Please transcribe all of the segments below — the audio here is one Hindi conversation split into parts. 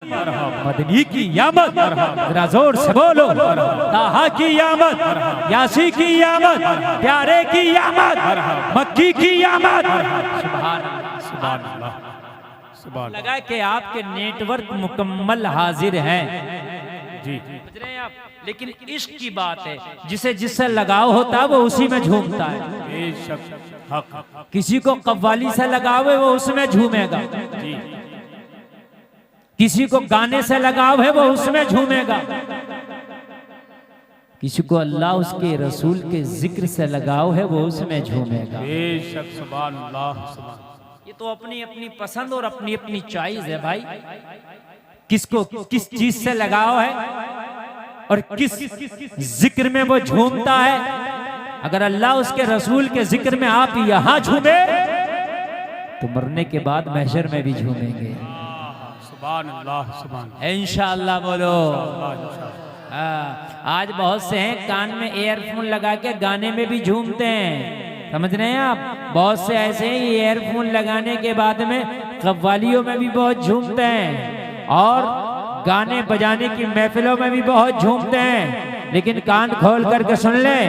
मदनी की आमद, जरा जोर से बोलो ताहा की आमद, यासी की आमद, प्यारे की आमद, मक्की की आमद। सुभान अल्लाह, सुभान अल्लाह, सुभान। लगा कि आपके नेटवर्क मुकम्मल हाजिर हैं जी, समझ रहे हैं आप। लेकिन इश्क की बात है, जिसे जिससे लगाव होता है वो उसी में झूमता है। किसी को कव्वाली से लगाव है वो उसमें झूमेगा जी, किसी को गाने से लगाव है वो उसमें झूमेगा, किसी को अल्लाह उसके रसूल के जिक्र से लगाव है वो उसमें झूमेगा। बेशक, सुभान अल्लाह, सुभान। ये तो अपनी अपनी पसंद और अपनी अपनी चॉइस है भाई, किसको किस चीज से लगाव है और किस जिक्र में वो झूमता है। अगर अल्लाह उसके रसूल के जिक्र में आप यहां झूमे तो मरने के बाद महशर में भी झूमेंगे। सुभान अल्लाह, सुभान। इंशाअल्लाह बोलो। आज बहुत से हैं कान में एयरफोन लगा के गाने में भी झूमते हैं, समझ रहे हैं आप। बहुत से ऐसे हैं एयरफोन लगाने के बाद में कव्वालियों में भी बहुत झूमते हैं और गाने बजाने की महफिलों में भी बहुत झूमते हैं। लेकिन कान खोल करके सुन ले,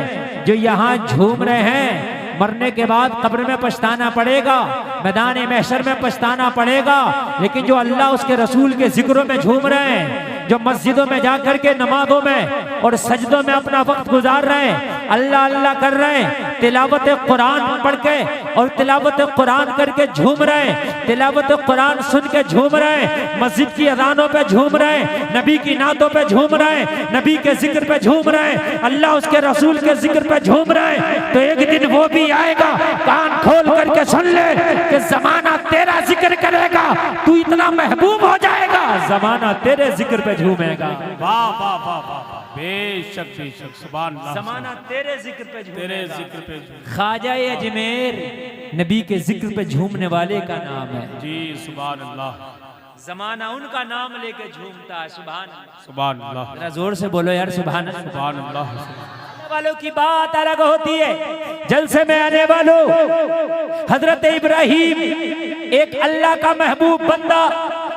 जो यहाँ झूम रहे हैं मरने के बाद कब्र में पछताना पड़ेगा, मैदान महशर में पछताना पड़ेगा। लेकिन जो अल्लाह उसके रसूल के जिक्रों में झूम रहे हैं, जो मस्जिदों में जाकर के नमाजों में और सजदों में अपना वक्त गुजार रहे हैं, अल्लाह अल्लाह कर रहे हैं, तिलावत कुरान पढ़ के और तिलावत कुरान करके झूम रहे हैं, तिलावत कुरान सुन के झूम रहे हैं, मस्जिद की अजानों पे झूम रहे हैं, नबी की नातों पे झूम रहे हैं, नबी के जिक्र पे झूम रहे हैं, अल्लाह उसके रसूल के जिक्र पे झूम रहे हैं, तो एक दिन वो भी आएगा, कान खोल करके सुन ले कि जमाना तेरा जिक्र करेगा, तू इतना महबूब हो जाएगा, जमाना तेरे जिक्र पे झूमेगा। वाह वाह वाह वाह, बेशक बेशक, सुभान अल्लाह। जमाना तेरे जिक्र पे झूमेगा, तेरे जिक्र पे। ख्वाजा अजमेर नबी के जिक्र पे झूमने वाले का नाम है जी, सुभान अल्लाह। जमाना उनका नाम लेके झूमता है, सुभान सुभान अल्लाह। जरा जोर से बोलो यार, सुभान सुभान अल्लाह। वालों की बात अलग होती है, जलसे में आने वालों, हजरत इब्राहिम एक अल्लाह का महबूब बंदा,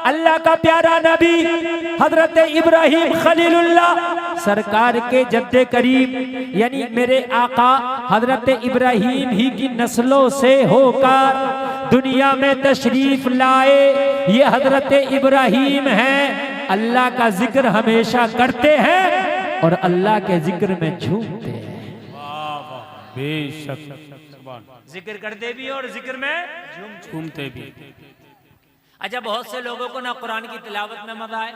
अल्लाह का प्यारा नबी, हजरत इब्राहिम खलीलुल्लाह सरकार के जद्दे करीम, यानी मेरे आका हजरत इब्राहिम ही की नस्लों से होकर दुनिया में तशरीफ लाए, ये हजरत इब्राहिम हैं। अल्लाह का जिक्र हमेशा करते हैं और अल्लाह के जिक्र में झूमते हैं। बेशक, जिक्र करते भी और जिक्र में झूमते भी। अच्छा, बहुत से लोगों को ना कुरान की तिलावत में मजा आए,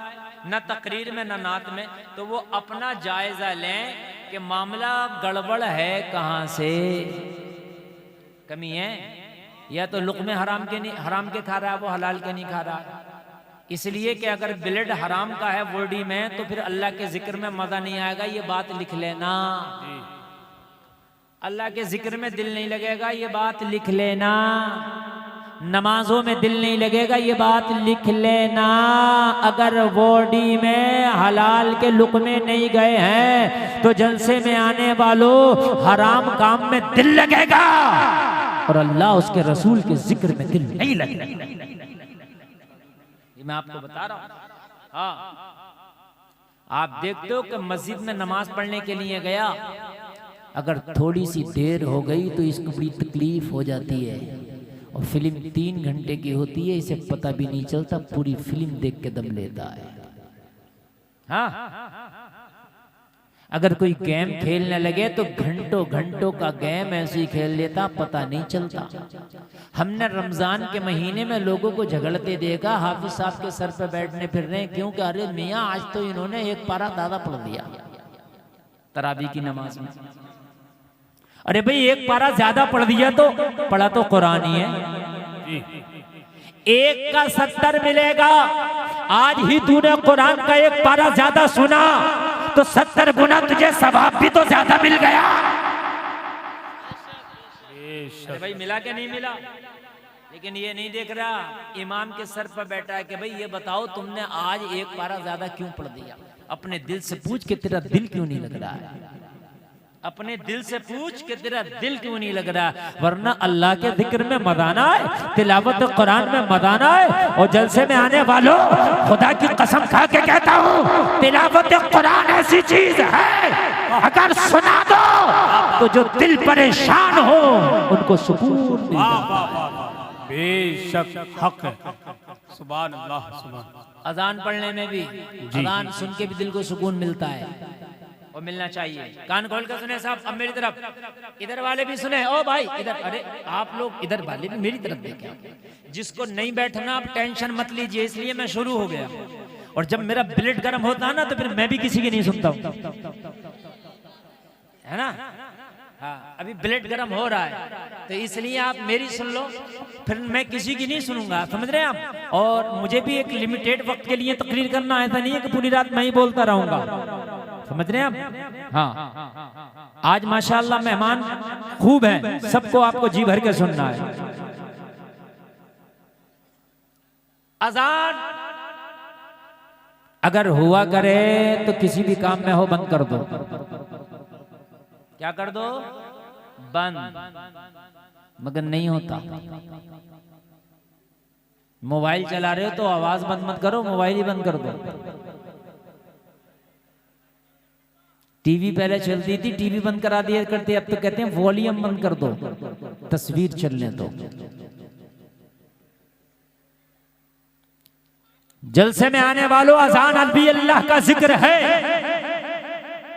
ना तकरीर में, ना नात में, तो वो अपना जायजा लें कि मामला गड़बड़ है, कहाँ से कमी है, या तो लुक़्मे हराम के खा रहा है, वो हलाल के नहीं खा रहा। इसलिए कि अगर ब्लड हराम का है बॉडी में तो फिर अल्लाह के जिक्र में मजा नहीं आएगा, ये बात लिख लेना। अल्लाह के जिक्र में दिल नहीं लगेगा, ये बात लिख लेना। नमाजों में दिल नहीं लगेगा, ये बात लिख लेना। अगर बॉडी में हलाल के लुक़्मे नहीं गए हैं तो जलसे में आने वालों हराम काम में दिल लगेगा और अल्लाह उसके रसूल के जिक्र में दिल नहीं लगेगा। मैं आपको बता रहा हूं। हाँ, आप देखते हो कि मस्जिद में नमाज पढ़ने के लिए गया, अगर थोड़ी सी देर हो गई तो इसको बड़ी तकलीफ हो जाती है, और फिल्म 3 घंटे की होती है, इसे पता भी नहीं चलता, पूरी फिल्म देख के दम लेता है। हाँ, अगर कोई गेम खेलने लगे तो घंटों घंटों का गेम ऐसे ही खेल लेता, पता नहीं चलता। हमने रमजान के महीने में लोगों को झगड़ते देखा, हाफिज साहब के सर पे बैठने फिर रहे, क्योंकि अरे मियाँ आज तो इन्होंने एक पारा दादा पढ़ दिया तरावी की नमाज में। अरे भाई, एक पारा ज्यादा पढ़ दिया तो पढ़ा तो कुरान ही है, एक का 70 मिलेगा। आज ही तूने कुरान का एक पारा ज्यादा सुना तो 70 गुना तुझे सवाब भी तो ज्यादा मिल गया। अरे भाई, मिला के नहीं मिला? लेकिन ये नहीं देख रहा, इमाम के सर पर बैठा है कि भाई ये बताओ तुमने आज एक पारा ज्यादा क्यों पढ़ दिया। अपने दिल से पूछ के तेरा दिल क्यों नहीं लग रहा है? अपने दिल से पूछ कि तेरा दिल क्यों नहीं लग रहा, वरना अल्लाह के जिक्र में मदाना है, तिलावत कुरान में मदाना है। और जलसे में आने वालों, खुदा की कसम खा के कहता हूँ, तिलावत कुरान ऐसी चीज है, अगर सुना दो तो जो दिल परेशान हो उनको सुकून मिलता है। बेशक हक है। सुभान अल्लाह, सुभान। अजान पढ़ने में भी, अजान सुन के भी दिल को सुकून मिलता है और मिलना चाहिए। कान खोल कर सुने साहब, अब मेरी तरफ, इधर वाले भी सुने। ओ भाई इधर, अरे आप लोग इधर वाले भी मेरी तरफ देखें। जिसको नहीं बैठना आप टेंशन मत लीजिए, इसलिए मैं शुरू हो गया। और जब मेरा ब्लड गर्म होता है ना तो फिर मैं भी किसी की नहीं सुनता हूँ, है ना। हाँ, अभी ब्लड गर्म हो रहा है तो इसलिए आप मेरी सुन लो, फिर मैं किसी की नहीं सुनूंगा, समझ रहे हैं आप। और मुझे भी एक लिमिटेड वक्त के लिए तकरीर करना, ऐसा नहीं है कि पूरी रात मैं ही बोलता रहूंगा, समझ रहे हैं आप। हाँ, आज माशाअल्लाह मेहमान खूब हैं, सबको आपको जी भर के सुनना है। अजान अगर हुआ करे तो किसी भी काम में हो बंद कर दो। क्या कर दो? बंद। मगर नहीं होता। मोबाइल चला रहे हो तो आवाज बंद मत करो, मोबाइल ही बंद कर दो। टीवी पहले चलती थी, टीवी बंद करा दिया करते, अब तो कहते हैं वॉल्यूम बंद कर दो, तस्वीर चलने दो। जलसे में आने वालों, अज़ान भी अल्लाह का जिक्र है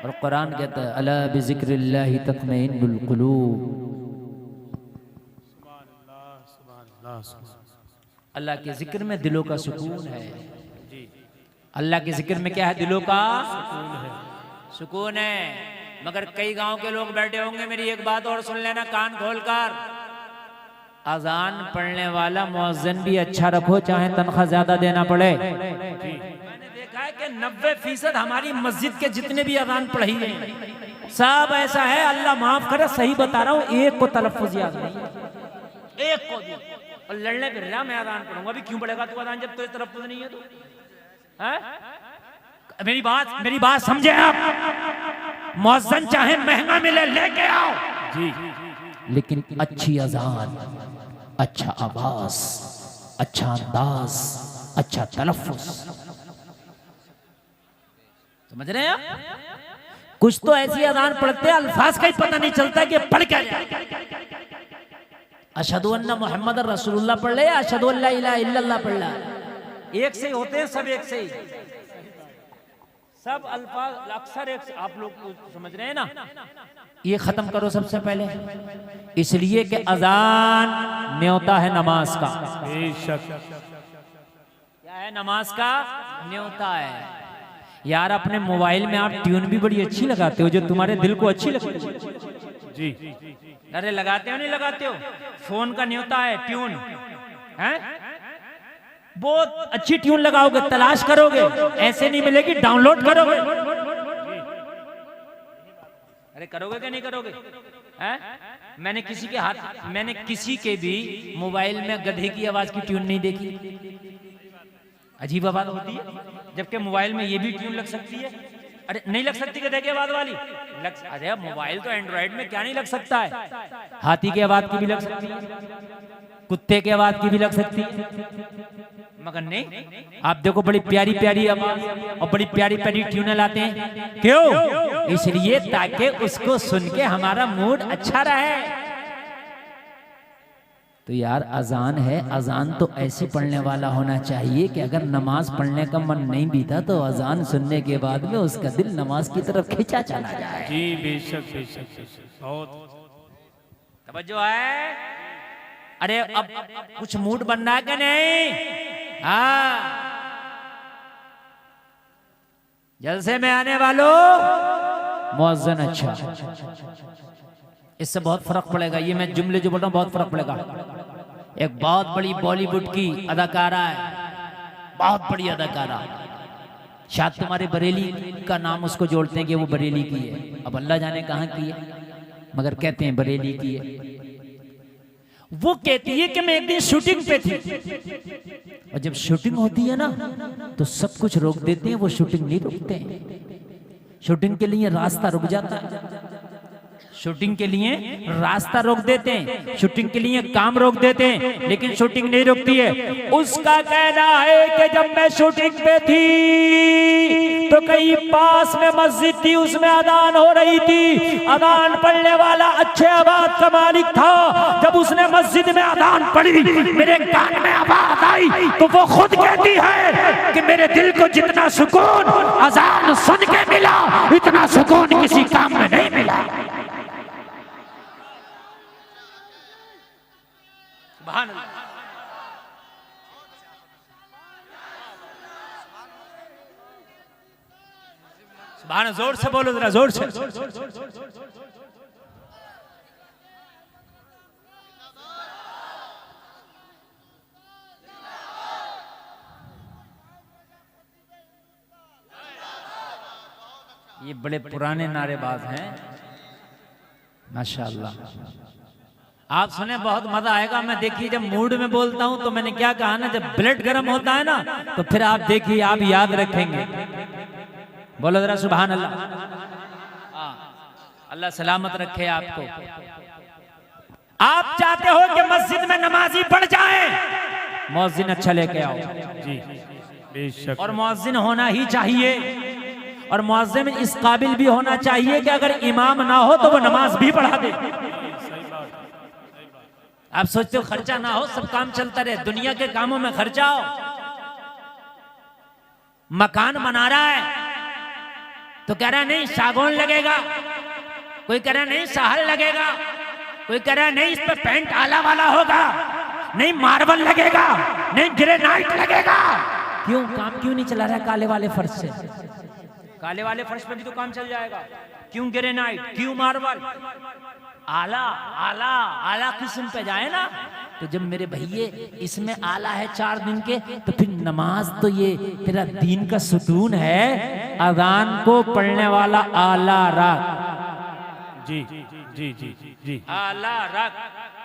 और कुरान कहता है अला बिज़िक्रिल्लाहि तत्मइन्नुल क़ुलूब। अल्लाह के जिक्र में दिलों का सुकून है। अल्लाह के जिक्र में क्या है? दिलों का सुकून है। मगर कई गांव के लोग बैठे होंगे, मेरी एक बात और सुन लेना कान खोलकर, अजान पढ़ने वाला मुअज्जिन भी अच्छा रखो, चाहे तनख्वाह ज्यादा देना पड़े। मैंने देखा है कि 90% हमारी मस्जिद के जितने भी अजान पढ़ी गई सब ऐसा है, अल्लाह माफ करे, सही बता रहा हूँ, एक को तलफ्फुज़ याद नहीं, एक को भी। और लड़ने फिर रहा मैं अजान पढ़ूंगा, अभी क्यों पढ़ेगा तू अजान जब तो तलफ्फुज़ नहीं है तो? मेरी बात समझे आप। मुअज्जिन चाहे महंगा मिले लेके आओ जी, लेकिन अच्छी अजान, अच्छा आवाज, अच्छा अंदाज, अच्छा तलफ्फुज़, समझ रहे हैं आप। कुछ तो ऐसी अजान पढ़ते हैं अल्फाज का ही पता नहीं चलता कि पढ़ क्या जाए। अशहदु अन्ना मुहम्मद रसूलुल्लाह पढ़ ले, अशहदु अल्ला इलाहा इल्लल्लाह पढ़ ले, एक से ही होते हैं सब, एक से ही सब अल्फाज अक्सर एक से। आप लोग समझ रहे हैं ना। ये खत्म करो सबसे पहले, इसलिए कि अजान न्योता है नमाज का। क्या है? नमाज का न्योता है। यार अपने मोबाइल में आप ट्यून भी बड़ी अच्छी लगाते हो, जो तुम्हारे दिल को अच्छी लगती है जी। अरे लगाते हो नहीं लगाते हो? फोन का न्योता है ट्यून, है? बहुत अच्छी ट्यून लगाओगे, तलाश करोगे, ऐसे नहीं मिलेगी, डाउनलोड करोगे। अरे करोगे क्या नहीं करोगे? हैं? मैंने किसी के भी मोबाइल में गधे की आवाज की ट्यून नहीं देखी। अजीब आवाज होती है, जबकि मोबाइल में ये भी ट्यून लग सकती है। अरे नहीं लग सकती गधे की आवाज वाली? अरे मोबाइल तो एंड्रॉइड में क्या नहीं लग सकता है? हाथी की आवाज की भी लग सकती है, कुत्ते की आवाज की भी लग सकती है, मगर नहीं। आप देखो बड़ी प्यारी प्यारी आवाज और बड़ी प्यारी प्यारी ट्यून लाते हैं, क्यों? इसलिए ताकि उसको सुन के हमारा मूड अच्छा रहे। तो यार अजान है, अजान तो ऐसे पढ़ने वाला होना चाहिए कि अगर नमाज पढ़ने का मन नहीं भी था तो अजान सुनने के बाद में उसका दिल नमाज की तरफ खींचा चला जाए। जी बेशक बेशक, बहुत तवज्जो है। अरे अब कुछ मूड बनना है कि नहीं? हाँ, जलसे में आने वालों, मुअज्जिन अच्छा, इससे बहुत फर्क पड़ेगा। ये मैं जुमले जो बोल रहा हूँ बहुत फर्क पड़ेगा। एक बहुत बड़ी बॉलीवुड की अदाकारा है, बहुत बड़ी अदाकारा, शायद तुम्हारे बरेली का नाम उसको जोड़ते हैं कि वो बरेली की है, अब अल्लाह जाने कहाँ की है, मगर कहते हैं बरेली की है। वो कहती है कि मैं एक दिन शूटिंग पे थी, और जब शूटिंग होती है ना तो सब कुछ रोक देते हैं, वो शूटिंग नहीं रोकते हैं। शूटिंग के लिए रास्ता रुक जाता है, शूटिंग के लिए रास्ता रोक देते हैं, शूटिंग के लिए काम रोक देते हैं, लेकिन शूटिंग नहीं रुकती है। उसका कहना है कि जब मैं शूटिंग पे थी तो कहीं पास में मस्जिद थी, उसमें अजान हो रही थी। अजान पढ़ने वाला अच्छे आवाज का मालिक था। जब उसने मस्जिद में अजान पढ़ी, मेरे कान में आवाज आई तो वो खुद कहती है कि मेरे दिल को जितना सुकून अजान सुन के मिला, इतना सुकून किसी काम में नहीं मिला। सुभान अल्लाह। सुभान, जोर से बोलो जरा, जोर से। ये बड़े पुराने नारेबाज हैं माशाअल्लाह। आप सुने, बहुत मजा आएगा। मैं देखिए जब मूड में बोलता हूं तो मैंने क्या कहा ना, जब ब्लड गर्म होता है ना तो फिर आप देखिए, आप याद रखेंगे। बोलो जरा सुभान अल्लाह। अल्लाह सलामत रखे आपको। आप चाहते हो कि मस्जिद में नमाजी बढ़ जाए, मुअज्जिन अच्छा लेके आओ जी, बेशक। और मुअज्जिन होना ही चाहिए, और मुअज्जिन इस काबिल भी होना चाहिए कि अगर इमाम ना हो तो वो नमाज भी पढ़ा दे। आप सोचते हो खर्चा ना हो, सब काम चलता रहे, दुनिया के कामों में खर्चा हो। मकान बना रहा है तो कह रहा नहीं सागौन लगेगा, कोई कह रहा नहीं साहल लगेगा, कोई कह रहा नहीं इस पे पेंट आला वाला होगा, नहीं मार्बल लगेगा, नहीं ग्रेनाइट लगेगा। क्यों काम क्यों नहीं चला रहा है काले वाले फर्श से? काले वाले फर्श पे भी तो काम चल जाएगा। क्यों ग्रेनाइट, क्यों मार्बल? आला आला आला किस्म पे जाए ना। तो जब मेरे भैये इसमें आला है 4 दिन के, तो फिर नमाज तो ये तेरा दीन का सुकून है। अजान को पढ़ने वाला आला रख, जी जी जी जी, आला रख,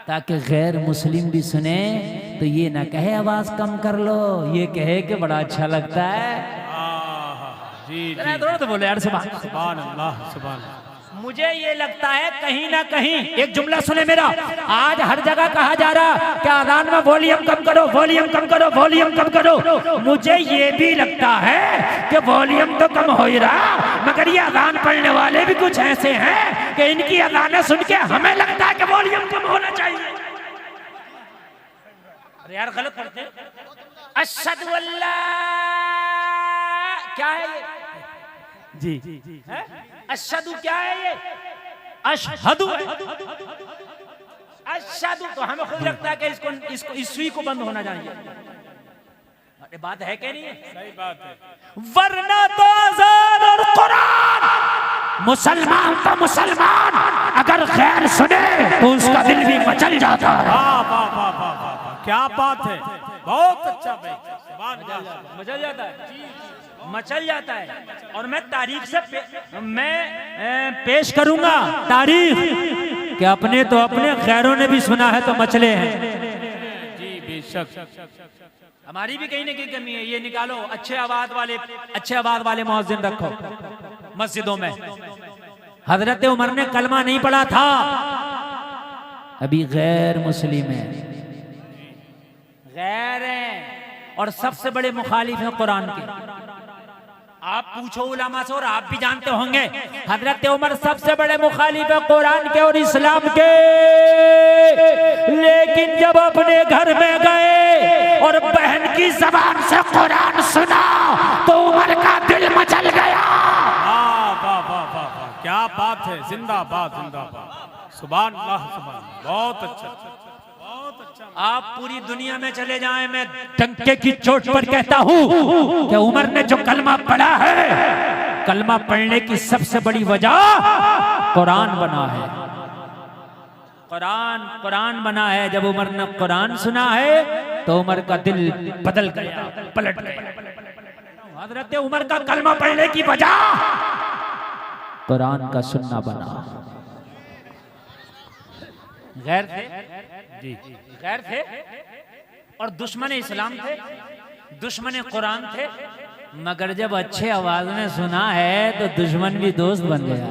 ताकि गैर मुस्लिम भी सुने तो ये ना कहे आवाज कम कर लो, ये कहे कि बड़ा अच्छा लगता है। जी तो बोले यार सुभान अल्लाह, सुभान। मुझे ये लगता है कहीं ना कहीं, एक जुमला सुने मेरा, आज हर जगह कहा जा रहा कि अजान में वॉल्यूम कम करो, वॉल्यूम कम करो, वॉल्यूम कम करो। मुझे ये भी लगता है कि वॉल्यूम तो कम हो ही रहा, मगर ये अजान पढ़ने वाले भी कुछ ऐसे हैं कि इनकी अजानें सुन के हमें लगता है कि वॉल्यूम कम होना चाहिए। अरे यार गलत पढ़ते। अशहदु अल्ला क्या है ये? जी, अशहदु क्या है ये? अशहदु, अशहदु। तो हमें खुद लगता है कि इसको इस सुई को बंद होना चाहिए। अरे बात है क्या नहीं है? सही बात है। वरना तो अज़ान और कुरान, मुसलमान तो मुसलमान अगर खैर सुने तो उसका दिल भी मचल जाता है। वाह वाह वाह वाह वाह, क्या बात है, बहुत अच्छा भाई, सुभान अल्लाह। मचल जाता है, मचल जाता है। और मैं तारीख से पेश करूंगा तारीख कि अपने तो अपने खैरों ने भी सुना है तो मचले हैं। जी बेशक। हमारी भी कहीं ना कहीं कमी है, ये निकालो। अच्छे आवाज वाले मुअज्जिन रखो मस्जिदों में। हजरत उमर ने कलमा नहीं पढ़ा था, अभी गैर मुस्लिम है, गैर है, और सबसे बड़े मुखालिफ हैं कुरान के। आप पूछो उलमा से और आप भी जानते होंगे, हजरत उमर सबसे बड़े मुखालिफ है कुरान के और इस्लाम के। लेकिन जब अपने घर में गए और बहन की जबान से कुरान सुना तो उमर का दिल मचल गया। वाह वाह वाह वाह वाह, क्या बात है, जिंदाबाद जिंदाबाद, सुभान अल्लाह, सुभान। बहुत अच्छा, बहुत अच्छा। आप पूरी दुनिया में चले जाएं, मैं डंके की चोट पर कहता हूं कि उमर ने जो कलमा पढ़ा है, कलमा पढ़ने की सबसे बड़ी वजह कुरान बना है। कुरान बना है। जब उमर ने कुरान सुना है तो उमर का दिल बदल गया, पलट गया। हजरत उमर का कलमा पढ़ने की वजह कुरान का सुनना बना। गैर थे, जी गैर थे और दुश्मन इस्लाम थे, दुश्मन कुरान थे, मगर जब अच्छे आवाज में सुना है तो दुश्मन भी दोस्त बन गया।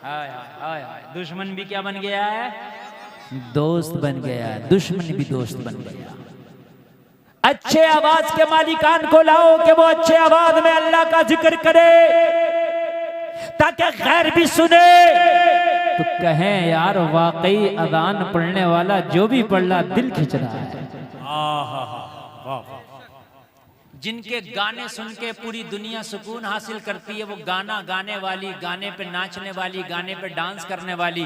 हाय हाय हाय, दुश्मन भी क्या बन गया है? दोस्त बन गया है। दुश्मन भी दोस्त बन गया। अच्छे आवाज के मालिकान को लाओ कि वो अच्छे आवाज में अल्लाह का जिक्र करे, ताकि गैर भी सुने तो कहें यार वाकई अजान पढ़ने वाला जो भी पढ़ रहा दिल खिंच रहा है। वाह। जिनके गाने सुन के पूरी दुनिया सुकून हासिल करती है, वो गाना गाने वाली, गाने पे नाचने वाली, गाने पे डांस करने वाली,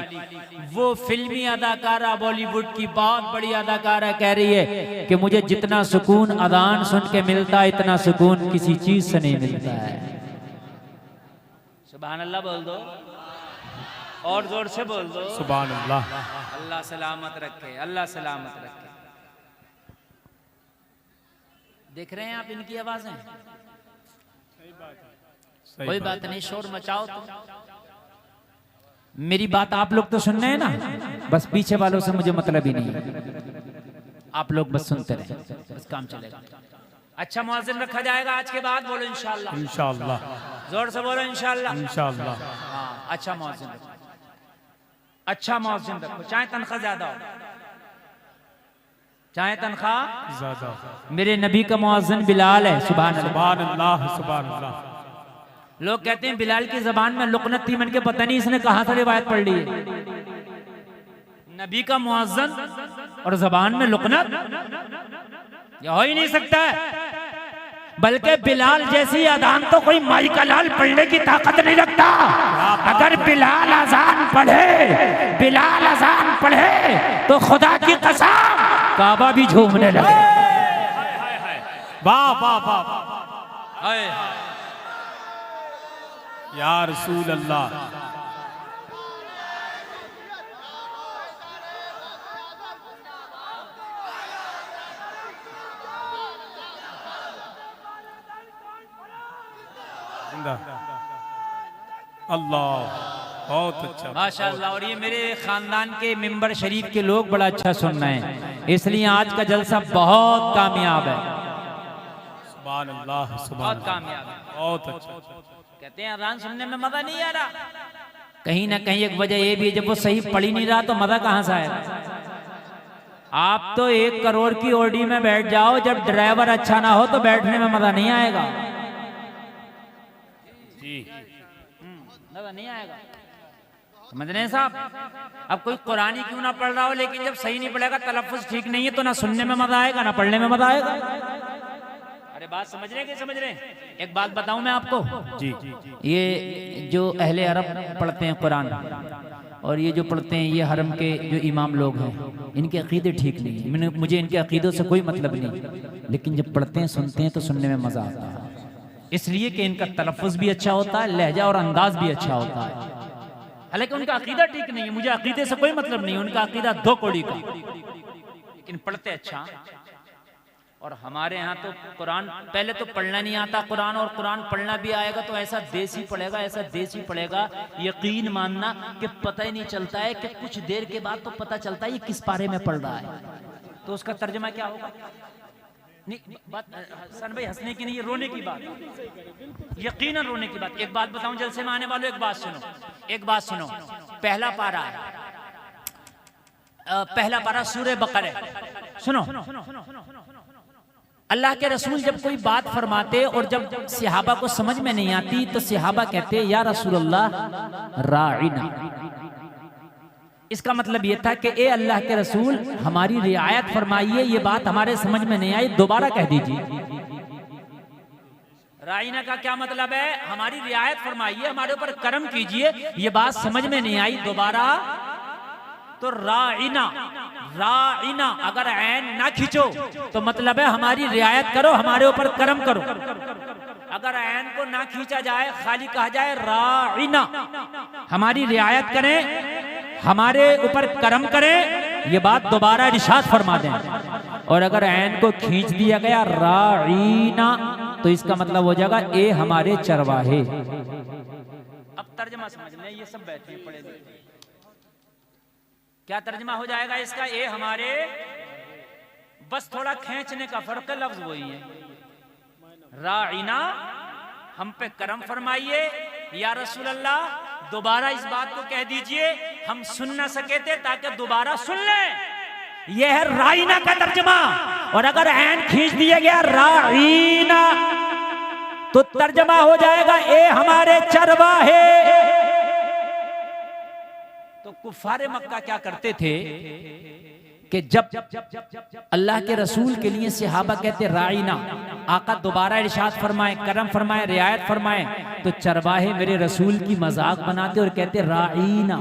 वो फिल्मी अदाकारा, बॉलीवुड की बहुत बड़ी अदाकारा कह रही है कि मुझे जितना सुकून अजान सुन के मिलता है इतना सुकून किसी चीज से नहीं मिलता है। सुभान अल्लाह बोल दो, और जोर से बोल दो सुभान अल्लाह। अल्लाह सलामत रखे, अल्लाह सलामत रखे। देख रहे हैं आप इनकी आवाजें? कोई बात नहीं, शोर मचाओ तुम। मेरी बात आप लोग तो सुन रहे हैं ना, बस पीछे वालों से मुझे मतलब ही नहीं है। आप लोग बस सुनते रहे, बस काम चलेगा। अच्छा मुअज्जिन रखा जाएगा आज के बाद, बोलो इंशाअल्लाह। इंशाअल्लाह, जोर से बोलो इंशाअल्लाह। इंशाअल्लाह। हाँ, अच्छा मुअज्जिन रखो, अच्छा मुअज्जिन रखो, चाहे तनख्वाह ज्यादा हो, चाहे तनख्वाह ज्यादा। मेरे नबी का मुअज्जिन बिलाल है। सुभान अल्लाह, सुभान अल्लाह, सुभान अल्लाह। लोग कहते हैं बिलाल की जबान में लुकनत थी, मन के पता नहीं इसने कहां से रिवायत पढ़ ली है। नबी का मुअज्जिन और जबान में लुकनत, यह हो ही नहीं सकता है। बल्कि बिलाल जैसी अजान तो कोई माई का लाल पढ़ने की ताकत नहीं रखता। अगर बिलाल अजान पढ़े, बिलाल अजान पढ़े तो खुदा की कसम काबा भी झूमने लगे। वाह वाह वाह, या रसूल अल्लाह। अल्लाह, बहुत अच्छा माशाअल्लाह। और ये मेरे खानदान के मिंबर शरीफ के लोग बड़ा अच्छा सुन रहे हैं, इसलिए आज का जलसा बहुत कामयाब है। सुभान अल्लाह, बहुत कामयाब है, बहुत अच्छा। कहते हैं अजान सुनने में मजा नहीं आ रहा, कहीं ना कहीं एक वजह ये भी है जब वो सही पढ़ ही नहीं रहा तो मजा कहां से आएगा। आप तो 1 करोड़ की ओडी में बैठ जाओ, जब ड्राइवर अच्छा ना हो तो बैठने में मजा नहीं आएगा। मजा नहीं आएगा, समझ रहे हैं साहब। अब कोई कुरानी क्यों ना पढ़ रहा हो, लेकिन जब सही नहीं पढ़ेगा, तलफ्फुज ठीक नहीं है, तो ना सुनने में मजा आएगा ना पढ़ने में मजा आएगा। अरे बात समझ रहे हैं कि समझ रहे हैं? एक बात बताऊं मैं आपको जी, ये जो अहले अरब पढ़ते हैं कुरान, और ये जो पढ़ते हैं ये हरम के जो इमाम लोग हैं, इनके अकीदे ठीक नहीं है। मुझे इनके अकीदों से कोई मतलब नहीं, लेकिन जब पढ़ते हैं सुनते हैं तो सुनने में मजा आता है, इसलिए कि इनका तलफ्फुज भी अच्छा होता है, लहजा और अंदाज भी अच्छा होता है। हालांकि उनका अकीदा ठीक नहीं है, मुझे अकीदे से कोई मतलब नहीं, उनका अकीदा 2 कौड़ी का, लेकिन पढ़ते अच्छा। और हमारे यहाँ तो कुरान पहले तो पढ़ना नहीं आता कुरान, और कुरान पढ़ना भी आएगा तो ऐसा देसी पढ़ेगा, ऐसा देसी पढ़ेगा, यकीन मानना कि पता ही नहीं चलता है, कि कुछ देर के बाद तो पता चलता है ये किस पारे में पढ़ रहा है। तो उसका तर्जमा क्या होगा? नहीं बात हसन भाई हंसने की नहीं, ये रोने की बात, यकीनन रोने की बात। एक बात बताऊं जलसे में आने वालों, एक बात सुनो, एक बात सुनो। पहला पारा है, पहला पारा सूरह बकरा है। सुनो, अल्लाह के रसूल जब कोई बात फरमाते और जब सहाबा को समझ में नहीं आती तो सहाबा कहते या रसूलल्लाह राइना। इसका मतलब ये था कि ए अल्लाह के रसूल हमारी रियायत फरमाइए, ये बात हमारे समझ में नहीं आई, दोबारा कह दीजिए। राइना का क्या मतलब है? हमारी रियायत फरमाइए, हमारे ऊपर करम कीजिए, ये बात समझ में नहीं आई, दोबारा। तो राइना, राइना अगर ऐन ना खींचो तो मतलब है हमारी रियायत करो, हमारे ऊपर करम करो। अगर ऐन को ना खींचा जाए, खाली कहा जाए राइना, हमारी रियायत करें, हमारे ऊपर करम करें, ये बात दोबारा इरशाद फरमा दें। और अगर ऐन को खींच दिया गया राइना तो इसका मतलब हो जाएगा ए हमारे चरवाहे। अब तर्जमा समझ लें, ये सब बैठे पड़ेंगे। क्या तर्जमा हो जाएगा इसका? ए हमारे, बस थोड़ा खींचने का फर्क है, लफ्ज वही है। राइना हम पे करम फरमाइए या रसूल अल्लाह, दोबारा इस बात को कह दीजिए, हम सुन ना सके थे ताकि दोबारा सुन लें। यह है राइना का तर्जमा। और अगर ऐन खींच दिया गया राइना तो तर्जमा हो जाएगा ए हमारे चरवाहे। तो कुफारे मक्का क्या करते थे कि जब अल्लाह के रसूल के लिए सहाबा कहते राइना, आका दोबारा इरशाद फरमाए, करम फरमाए, रियायत फरमाए, तो चरवाहे मेरे रसूल की मजाक बनाते और कहते राइना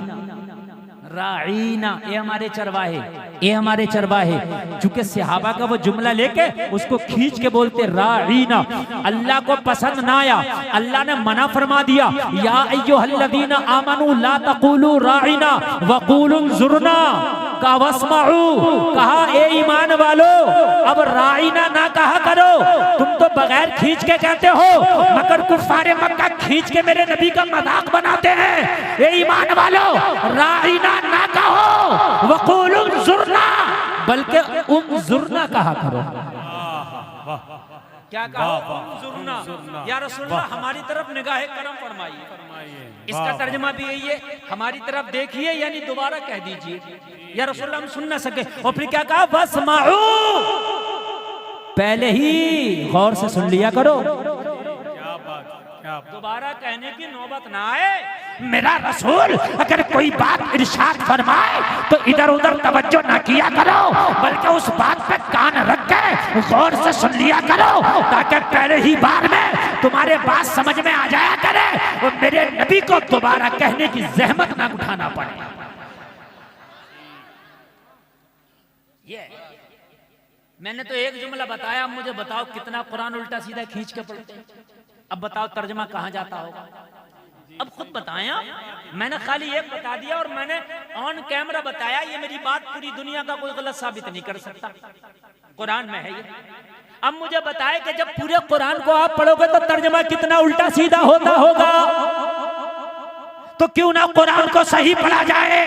राइना, ये हमारे चरवाहे, ये हमारे चरवाहे। चूंकि सहाबा का वो जुमला लेके उसको खींच के बोलते राइना, अल्लाह को पसंद ना आया, अल्लाह ने मना फरमा दिया, या अय्युहल्लज़ीना आमनू ला तक़ूलू राइना वक़ूलू ज़ुरना का वस्मऊ, कहा ए ईमान वालो अब राइना ना कहा करो, तुम तो बगैर खींच के कहते हो, मगर कुफारे मक्का खींच के मेरे नबी का मजाक बनाते हैं। ए ईमान वालो राइना ना कहो, वक़ूलू ज़ुरना, बल्कि ज़ुरना कहा करो। क्या कहा? ज़ुरना। या रसूलल्लाह हमारी तरफ निगाहे करम फरमाइए। इसका तर्जुमा भी यही है, हमारी तरफ देखिए, यानी दोबारा कह दीजिए या रसूलल्लाह हम सुन ना सके। और फिर क्या कहा? वस्माऊ, पहले ही गौर से सुन लिया करो, दोबारा कहने की नौबत ना आए। मेरा रसूल अगर कोई बात इरशाद फरमाए तो इधर उधर तवज्जो ना किया करो, बल्कि उस बात पे कान रख के गौर से सुन लिया करो, ताकि पहले ही बार में तुम्हारे बात समझ में आ जाया करे और मेरे नबी को दोबारा कहने की जहमत ना उठाना पड़े। ये मैंने तो एक जुमला बताया, अब मुझे बताओ कितना कुरान उल्टा सीधा खींच के पढ़ते हैं। अब बताओ तर्जमा कहां जाता होगा? अब खुद बताया, मैंने खाली एक बता दिया और मैंने ऑन कैमरा बताया। ये मेरी बात पूरी दुनिया का कोई गलत साबित नहीं कर सकता, कुरान में है ये। अब मुझे बताए कि जब पूरे कुरान को आप पढ़ोगे तो तर्जमा कितना उल्टा सीधा होता होगा, तो क्यों ना कुरान को सही पढ़ा जाए।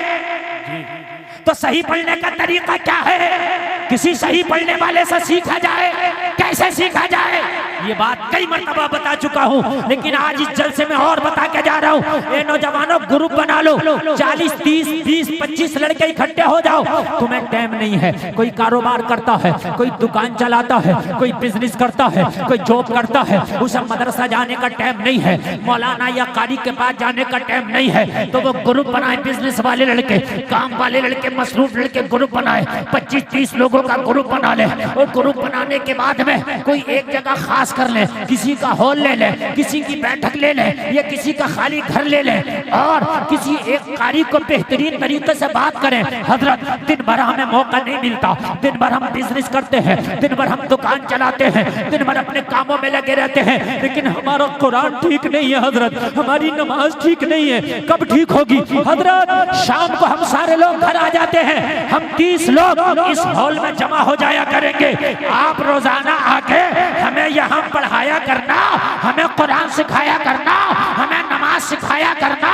तो सही पढ़ने का तरीका क्या है? किसी सही पढ़ने वाले से सीखा जाए। कैसे सीखा जाए? ये बात कई मर्तबा बता चुका हूँ, लेकिन आज इस जलसे में और बता के जा रहा हूँ। ये नौजवानों ग्रुप बना लो, 40, 30, 20, 25 लड़के इकट्ठे हो जाओ। तुम्हें टाइम नहीं है, कोई कारोबार करता है, कोई दुकान चलाता है, कोई बिजनेस करता है, कोई जॉब करता है, उसे मदरसा जाने का टाइम नहीं है, मौलाना या कारी के पास जाने का टाइम नहीं है, तो वो ग्रुप बनाए, बिजनेस वाले लड़के, काम वाले लड़के, मसरूफ लड़के ग्रुप बनाए, 25-30 लोगों का ग्रुप बना ले। और ग्रुप बनाने के बाद में कोई एक जगह खास कर ले, किसी का हॉल ले ले, किसी की बैठक ले ले, या किसी का खाली घर ले ले, और किसी एक कारी को बेहतरीन तरीके से बात करें। हजरत दिन भर हमें मौका नहीं मिलता, दिन भर हम बिजनेस करते हैं, दिन भर हम दुकान चलाते हैं, दिन भर अपने कामों में लगे रहते हैं, लेकिन हमारा कुरान ठीक नहीं है हजरत, हमारी नमाज ठीक नहीं है। कब ठीक होगी हजरत? शाम को हम सारे लोग घर आ जाते हैं, हम 30 लोग इस हॉल में जमा हो जाया करेंगे। आप रोजाना आके हमें यहाँ पढ़ाया करना, हमें कुरान सिखाया करना, हमें नमाज सिखाया करना।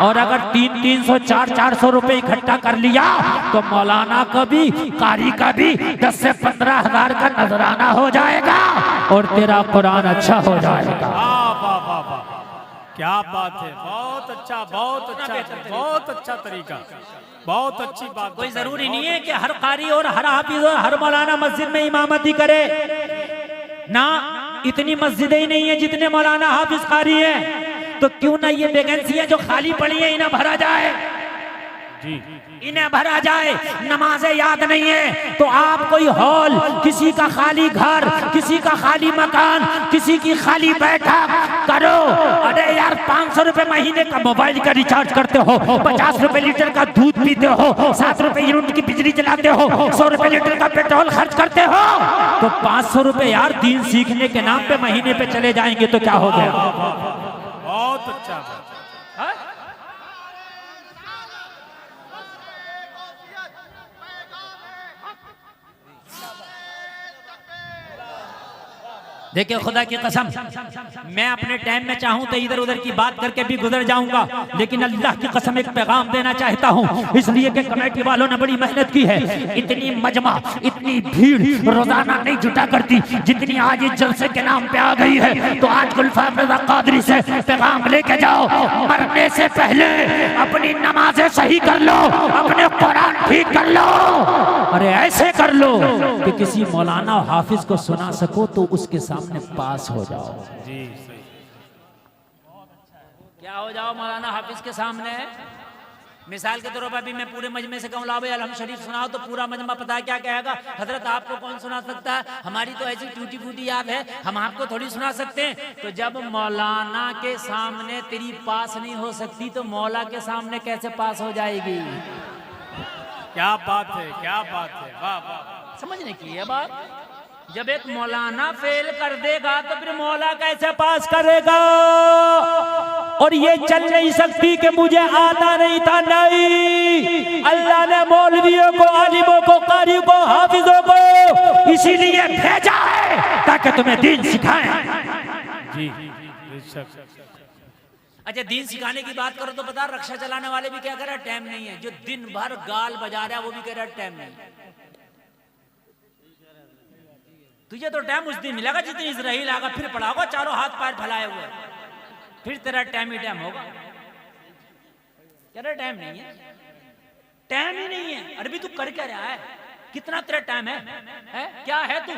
और अगर 300, 400 रुपए इकट्ठा कर लिया तो मौलाना का भी, कारी का भी 10 से 15 हजार का नजराना हो जाएगा और तेरा कुरान अच्छा हो जाएगा। क्या बात है, बहुत अच्छा, बहुत अच्छा, बहुत अच्छा तरीका, बहुत अच्छी बात। कोई जरूरी नहीं है कि हर कारी और हर हाफिज और हर मौलाना मस्जिद में इमामती करे ना, इतनी मस्जिदें ही नहीं है जितने मौलाना हाफिज कारी हैं। तो क्यों ना ये वैकेंसियां जो खाली पड़ी है इन्हें भरा जाए, इन्हें भरा जाए। नमाजें याद नहीं है तो आप कोई हॉल, किसी का खाली घर, किसी का खाली मकान, किसी की खाली बैठक करो। अरे यार 500 रुपए महीने का मोबाइल का रिचार्ज करते हो, 50 रुपए लीटर का दूध पीते हो, 7 रुपए यूनिट की बिजली चलाते हो, 100 रुपए लीटर का पेट्रोल खर्च करते हो, तो 500 रुपए यार दीन सीखने के नाम पे महीने पे चले जाएंगे तो क्या हो गया? बहुत अच्छा। देखिए खुदा की कसम, मैं अपने टाइम में चाहूं तो इधर उधर की बात करके भी गुजर जाऊंगा, लेकिन अल्लाह की कसम एक पैगाम देना चाहता हूं, इसलिए कि कमेटी वालों ने बड़ी मेहनत की है। इतनी मजमा, इतनी भीड़ रोजाना नहीं जुटा करती जितनी आज इस जलसे के नाम पे आ गई है। तो आज गुलफाम रज़ा क़ादरी से पैगाम लेके जाओ, मरने से पहले अपनी नमाजें सही कर लो, अपने कुरान ठीक कर लो। अरे ऐसे कर लो कि किसी मौलाना और हाफिज को सुना सको तो उसके सामने पास हो जाओ। जी सही। क्या हो जाओ मौलाना हाफिज के सामने। मिसाल के तौर पर अभी मैं पूरे मजमे से कहूँ ला भाई अलहम शरीफ सुनाओ तो पूरा मजमा पता है क्या कहेगा, हजरत आपको कौन सुना सकता है, हमारी तो ऐसी टूटी फूटी याद है, हम आपको थोड़ी सुना सकते हैं। तो जब मौलाना के सामने तेरी पास नहीं हो सकती तो मौला के सामने कैसे पास हो जाएगी। क्या बात है, क्या बात है, वाह वाह। समझने की है बात। जब एक मौलाना फेल कर देगा तो फिर मौला कैसे पास करेगा। और ये चल नहीं सकती कि मुझे आता नहीं था, नहीं, अल्लाह ने मौलवियों को, आलिमों को, कारियों को, हाफिजों को इसीलिए भेजा है ताकि तुम्हें दीन सिखाएं। जी अच्छा दीन सिखाने की बात करो तो बता, रक्षा चलाने वाले भी क्या कह रहा है, टाइम नहीं है। जो दिन भर गाल बजा रहा है वो भी कह रहा है टाइम नहीं। तुझे तो टाइम उस दिन मिलेगा जिस दिन इजराइल आगा, फिर पड़ा होगा चारों हाथ पैर फैलाए हुए, फिर तेरा टाइम ही टाइम होगा। तेरा टाइम नहीं है, टाइम ही नहीं है। अरे भी तू कर क्या रहा है, कितना तेरा टाइम है? क्या है तू।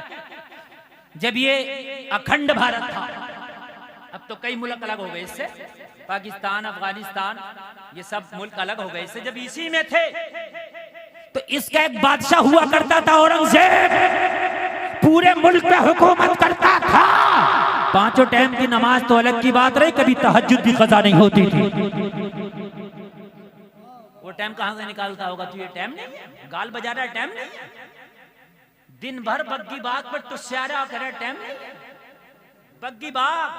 जब ये अखंड भारत था, अब तो कई मुल्क अलग हो गए इससे, पाकिस्तान, अफगानिस्तान, ये सब मुल्क अलग हो गए इससे। जब इसी में थे तो इसका एक बादशाह हुआ करता था औरंगजेब, पूरे मुल्क पे हुकूमत करता था। 5 टाइम की नमाज तो अलग की बात रही, कभी तहज्जुद भी कज़ा नहीं होती थी। वो टाइम कहां से निकालता होगा तू, ये टाइम नहीं है। गाल बजा रहा टाइम नहीं है, दिन भर बग्गी बाग पर टुस्यारा कर रहा टाइम नहीं है। बग्गी बाग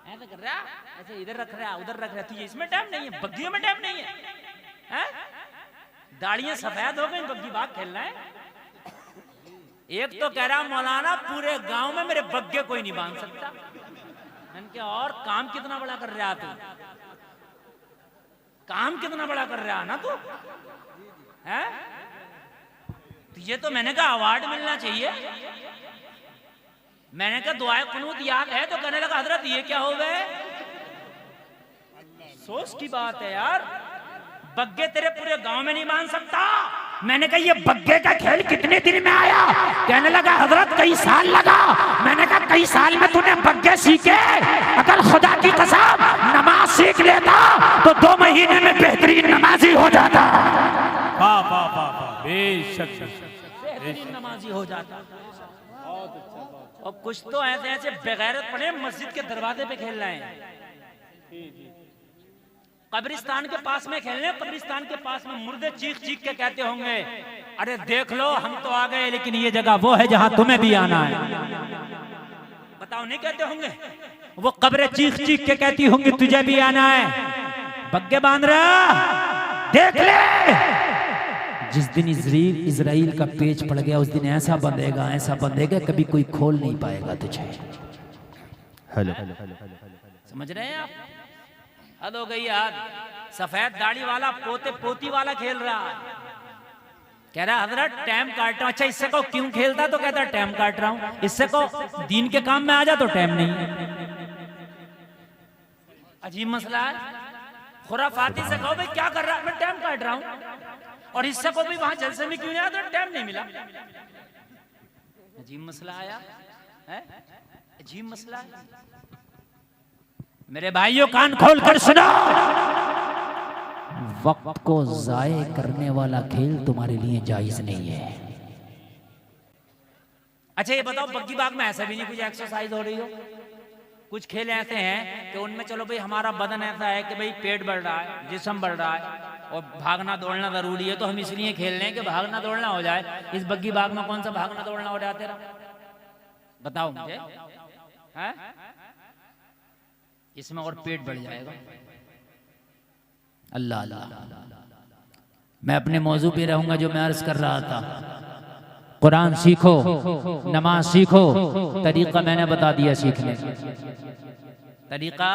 ऐसा कर रहा, ऐसे इधर रख रहा उधर रख रहा, तुझे इसमें टाइम नहीं है, बग्गियों में टाइम नहीं है। दाढ़ियां सफेद हो गई, बग्गी बाग खेलना है। एक तो कह रहा मौलाना पूरे गांव में मेरे बग्गे कोई नहीं बांध सकता। इनके और काम कितना बड़ा कर रहा तू, काम कितना बड़ा कर रहा ना तू है। तुझे तो मैंने कहा अवार्ड मिलना चाहिए। मैंने कहा दुआए कुनूत याद है तो कहने लगा हजरत ये क्या हो गए। सोच की बात है यार, बग्गे तेरे पूरे गांव में नहीं बांध सकता। मैंने कहा ये बग्गे का खेल कितने दिन में आया, कहने लगा हजरत कई साल लगा। मैंने कहा कई साल में तूने बग्गे सीखे, अगर खुदा की कसम नमाज सीख लेता तो 2 महीने में बेहतरीन नमाजी हो जाता। वाह वाह वाह वाह, बेशक बेहतरीन नमाजी हो जाता। और कुछ तो ऐसे ऐसे बेगैरत पड़े मस्जिद के दरवाजे पे खेल रहे हैं, कब्रिस्तान के पास में खेलने, कब्रिस्तान के पास में मुर्दे चीख चीख के कहते होंगे अरे देख लो हम तो आ गए लेकिन ये जगह वो है जहां तुम्हें भी आना है। बताओ नहीं कहते होंगे, वो कब्रें चीख चीख के कहती होंगी तुझे भी आना है। बग्गे बांध रहा देख ले। जिस दिन इजराइल का पेच पड़ गया उस दिन ऐसा बंधेगा, ऐसा बंधेगा कभी कोई खोल नहीं पाएगा तुझे। हेलो समझ रहे हैं आप। हद हो गई यार, सफेद दाढ़ी वाला पोते पोती वाला खेल रहा है, कह रहा हजरत टाइम काट रहा हूं। अच्छा इससे को क्यों खेलता तो कहता टाइम काट रहा हूं। इससे को दीन के काम में आ जा तो टाइम नहीं। अजीब मसला है। खुराफाती से कहो भाई क्या कर रहा है, मैं टाइम काट रहा हूं। और इससे को भी वहां जलसे में क्यों नहीं आया तो टाइम नहीं मिला। अजीब मसला आया है, अजीब मसला है। मेरे भाइयों कान खोल कर सुनो, वक्त को जाये करने वाला खेल तुम्हारे लिए जायज नहीं है। अच्छा ये बताओ बग्गी बाग में ऐसा भी नहीं कुछ एक्सरसाइज हो रही हो। कुछ खेल ऐसे हैं कि उनमें चलो भाई हमारा बदन ऐसा है कि भाई पेट बढ़ रहा है, जिस्म बढ़ रहा है और भागना दौड़ना जरूरी है, तो हम इसलिए खेल रहे हैं कि भागना दौड़ना हो जाए। इस बग्गी बाग में कौन सा भागना दौड़ना हो जाता है बताओ मुझे है? इसमें और पेट बढ़ जाएगा। अल्लाह अल्लाह। मैं अपने मौजू पे रहूंगा जो मैं अर्ज कर रहा था। कुरान सीखो, नमाज सीखो, तरीका मैंने बता दिया सीखने का। तरीका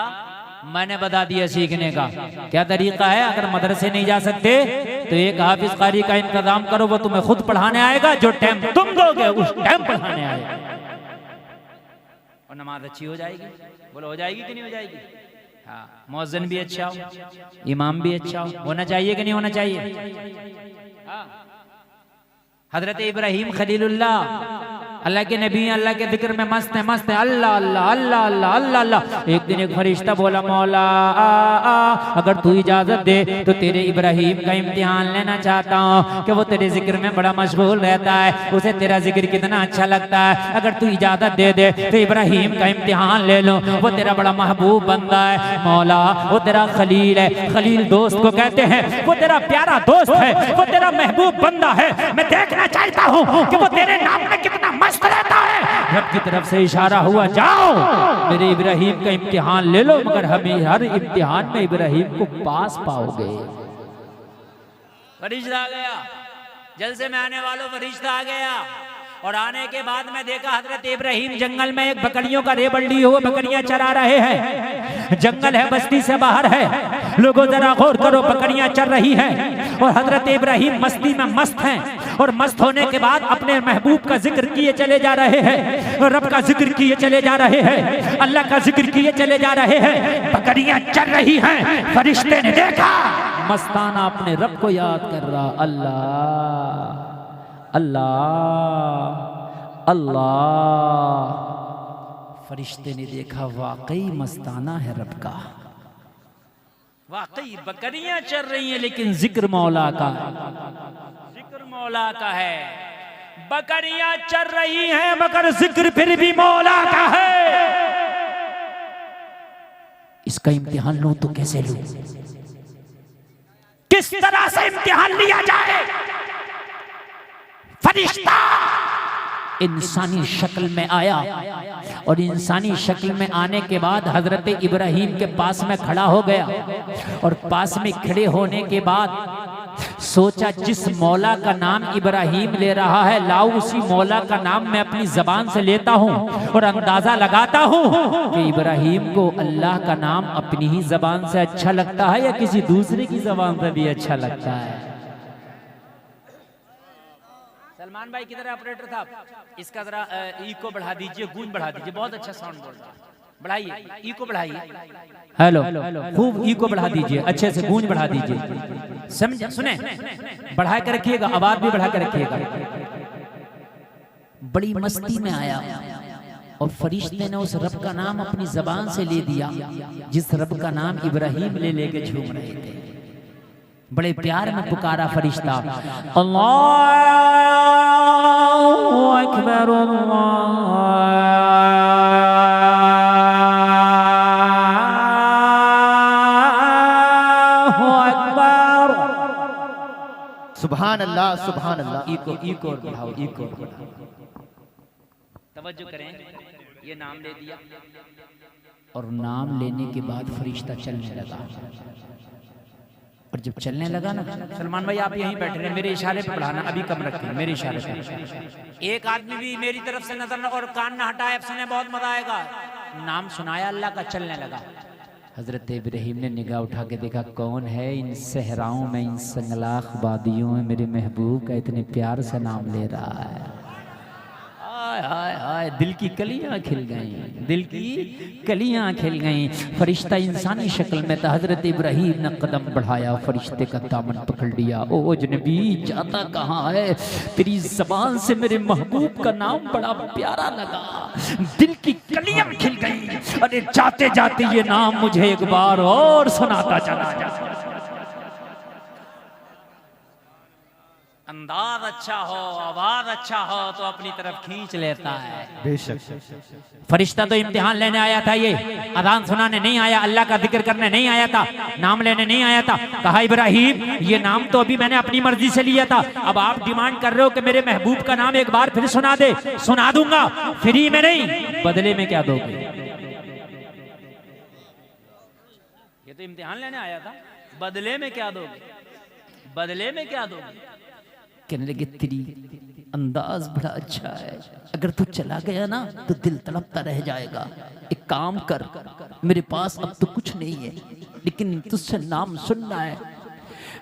मैंने बता दिया सीखने का। क्या तरीका है? अगर मदरसे नहीं जा सकते तो एक हाफिज कारी का इंतजाम करो, वो तुम्हें खुद पढ़ाने आएगा। जो टाइम तुम दोगे उस टाइम पढ़ाने आएगा। और नमाज अच्छी हो जाएगी। बोलो हो जाएगी कि नहीं हो जाएगी? हाँ, मौज़िन भी अच्छा हो, इमाम भी अच्छा हो, होना चाहिए कि नहीं होना चाहिए? हाँ। हजरत इब्राहिम खलीलुल्लाह अल्लाह के नबी, अल्लाह के जिक्र में मस्त है, मस्त है, अल्लाह अल्लाह अल्लाह अल्लाह अल्लाह अल्लाह। एक दिन एक फरिश्ता बोला, मौला अगर तू इजाजत दे तो तेरे इब्राहिम का इम्तिहान लेना चाहता हूँ कि वो तेरे जिक्र में बड़ा मशगूल रहता है, उसे तेरा जिक्र कितना अच्छा लगता है। अगर तू इजाजत दे दे तो इब्राहिम का इम्तिहान ले लो, वो तेरा बड़ा महबूब बंदा है मौला, वो तेरा खलील है। खलील दोस्त को कहते हैं, वो तेरा प्यारा दोस्त है, वो तेरा महबूब बंदा है। मैं देखना चाहता हूँ कि वो तेरे नाम में कितना मस्त रहता है। रब की तरफ से इशारा हुआ, जाओ मेरे इब्राहिम का इम्तिहान ले लो, मगर हमें हर इम्तिहान में इब्राहिम को पास पाओगे। फरिश्ता आ गया, जलसे में आने वालों फरिश्ता आ गया। और आने के बाद में देखा हजरत इब्राहिम जंगल में एक बकरियों का रेबड़ लिए हुए बकरियां चरा रहे हैं। जंगल है, बस्ती से बाहर है। लोगों जरा गौर करो, बकरियां चर रही हैं और हजरत इब्राहिम मस्ती में मस्त हैं। और मस्त होने के बाद अपने महबूब का जिक्र किए चले जा रहे हैं, रब का जिक्र किए चले जा रहे हैं, अल्लाह का जिक्र किए चले जा रहे हैं। बकरियां चर रही हैं। फरिश्ते ने देखा मस्ताना अपने रब को याद कर रहा, अल्लाह अल्लाह अल्लाह। फरिश्ते ने देखा वाकई मस्ताना है रब का, वाकई बकरियां चल रही हैं लेकिन जिक्र मौला का, जिक्र मौला का है। बकरियां चल रही हैं मगर जिक्र फिर भी मौला का है। इसका इम्तिहान लूं तो कैसे लूं, किस तरह से इम्तिहान लिया जाए? फरिश्ता इंसानी शक्ल में आया और इंसानी शक्ल में आने के बाद हजरत इब्राहिम के पास में खड़ा हो गया। और पास में खड़े होने के बाद सोचा, जिस मौला का नाम इब्राहिम ले रहा है, लाओ उसी मौला का नाम मैं अपनी जबान से लेता हूँ और अंदाजा लगाता हूँ कि इब्राहिम को अल्लाह का नाम अपनी ही जबान से अच्छा लगता है या किसी दूसरे की जबान से भी अच्छा लगता है। सलमान भाई किधर ऑपरेटर था, इसका जरा इको बढ़ा दीजिए, गूंज बढ़ा दीजिए, बहुत अच्छा साउंड बोल रहा है, बढ़ाइए इको बढ़ाइए। हेलो, खूब इको बढ़ा दीजिए, अच्छे से गूंज बढ़ा दीजिए, समझ सुने, बढ़ा कर रखिएगा, आवाज भी बढ़ा कर रखिएगा। बड़ी मस्ती में आया और फरिश्ते ने उस रब का नाम अपनी जबान से ले दिया जिस रब का नाम इब्राहिम ले लेके झूम रहे थे। बड़े प्यार में पुकारा फरिश्ता, अल्लाहु अकबर अल्लाहु अकबर, सुभान अल्लाह सुभान अल्लाह। इको बढ़ाओ, इको तवज्जो करें। ये नाम ले दिया और नाम लेने के बाद फरिश्ता चलने लगा। और जब चलने लगा ना, सलमान भाई आप यहीं बैठे रहे, मेरे इशारे पे बढ़ाना, अभी कम रखें मेरे इशारे पे। एक आदमी भी मेरी तरफ से नजर और कान ना हटाए, अब सुने बहुत मजा आएगा। नाम सुनाया अल्लाह का, चलने लगा। हजरत इब्राहिम ने निगाह उठा के देखा, कौन है इन सहराओं में, इन संगलाख वादियों में मेरे महबूब का इतने प्यार से नाम ले रहा है। हाय हाय हाय, दिल की कलियां खिल गईं, दिल की कलियां खिल गईं। फरिश्ता इंसानी शक्ल में था। हजरत इब्राहिम ने कदम बढ़ाया, फरिश्ते का दामन पकड़ लिया। ओ अजनबी, जाता कहाँ है? तेरी जबान से मेरे महबूब का नाम बड़ा प्यारा लगा, दिल की कलियां खिल गईं। अरे जाते जाते ये नाम मुझे एक बार और सुनाता चला जा। अंदाज अच्छा हो, आवाज अच्छा हो तो अपनी तरफ खींच लेता है। बेशक। फरिश्ता तो इम्तिहान लेने आया था, ये अजान सुनाने नहीं आया, अल्लाह का जिक्र करने नहीं आया था, नाम लेने नहीं आया था। कहा इब्राहिम, ये नाम तो अभी मैंने अपनी मर्जी से लिया था, अब आप डिमांड कर रहे हो कि मेरे महबूब का नाम एक बार फिर सुना दे। सुना दूंगा, फ्री में नहीं, बदले में क्या दोगे? ये तो इम्तिहान लेने आया था, बदले में क्या दोगे? बदले में क्या दोगे? कहने लगे, तेरी अंदाज बड़ा अच्छा है, अगर तू चला गया ना तो दिल तड़पता रह जाएगा। एक काम कर, मेरे पास अब तो कुछ नहीं है, लेकिन तुझसे नाम सुनना है,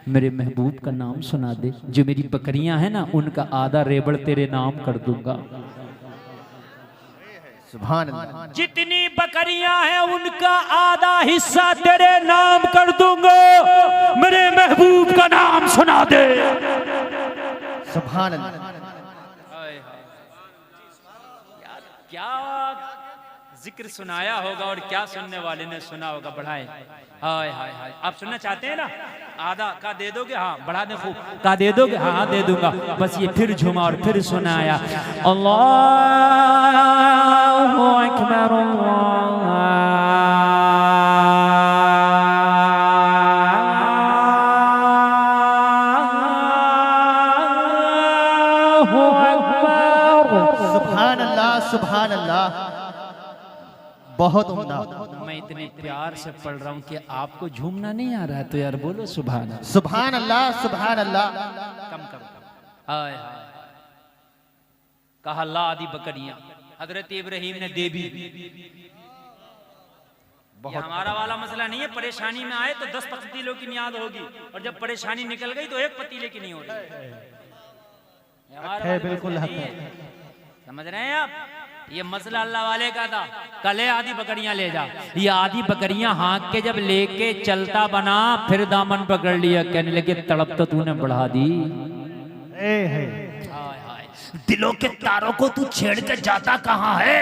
मेरे महबूब का नाम सुना दे। जो मेरी बकरियां हैं ना, उनका आधा रेबड़ तेरे नाम कर दूंगा। सुभान अल्लाह। जितनी बकरियां हैं उनका आधा हिस्सा तेरे नाम कर दूंगा। मेरे महबूब का नाम सुना दे। सुभान अल्लाह। यार क्या जिक्र सुनाया होगा और क्या सुनने वाले ने सुना होगा। बढ़ाए हाय हाय हाय। आप सुनना चाहते हैं ना? आधा का दे दोगे? हाँ बढ़ा दे खूब। का दे दोगे? हाँ हाँ दे दूंगा। बस ये फिर झुमा और फिर सुनाया। अल्लाहु अकबर अल्लाहु अकबर। सुभान अल्लाह सुभान अल्लाह। बहुत उम्दा। मैं इतने प्यार से पढ़ रहा हूँ कि आपको झूमना नहीं आ रहा है तो यार बोलो सुभान अल्लाह। सुभान अल्लाह सुभान अल्लाह। कम कम हाय हाय। कहा ला आदि बकरियां। हजरत इब्राहिम ने दे भी। ये हमारा वाला मसला नहीं है। परेशानी में आए तो 10 पतीलों की नियाद होगी और जब परेशानी निकल गई तो एक पतीले की नहीं हो रही। है बिल्कुल हक है। समझ रहे हैं आप? ये मसला अल्लाह वाले का था। कल आधी बकरियां ले जा। ये आधी बकरियां हाँक के जब लेके चलता बना फिर दामन पकड़ लिया। कहने लगे तड़प तो तूने बढ़ा दी। दिलों के तारों को तू छेड़ के जाता कहाँ है?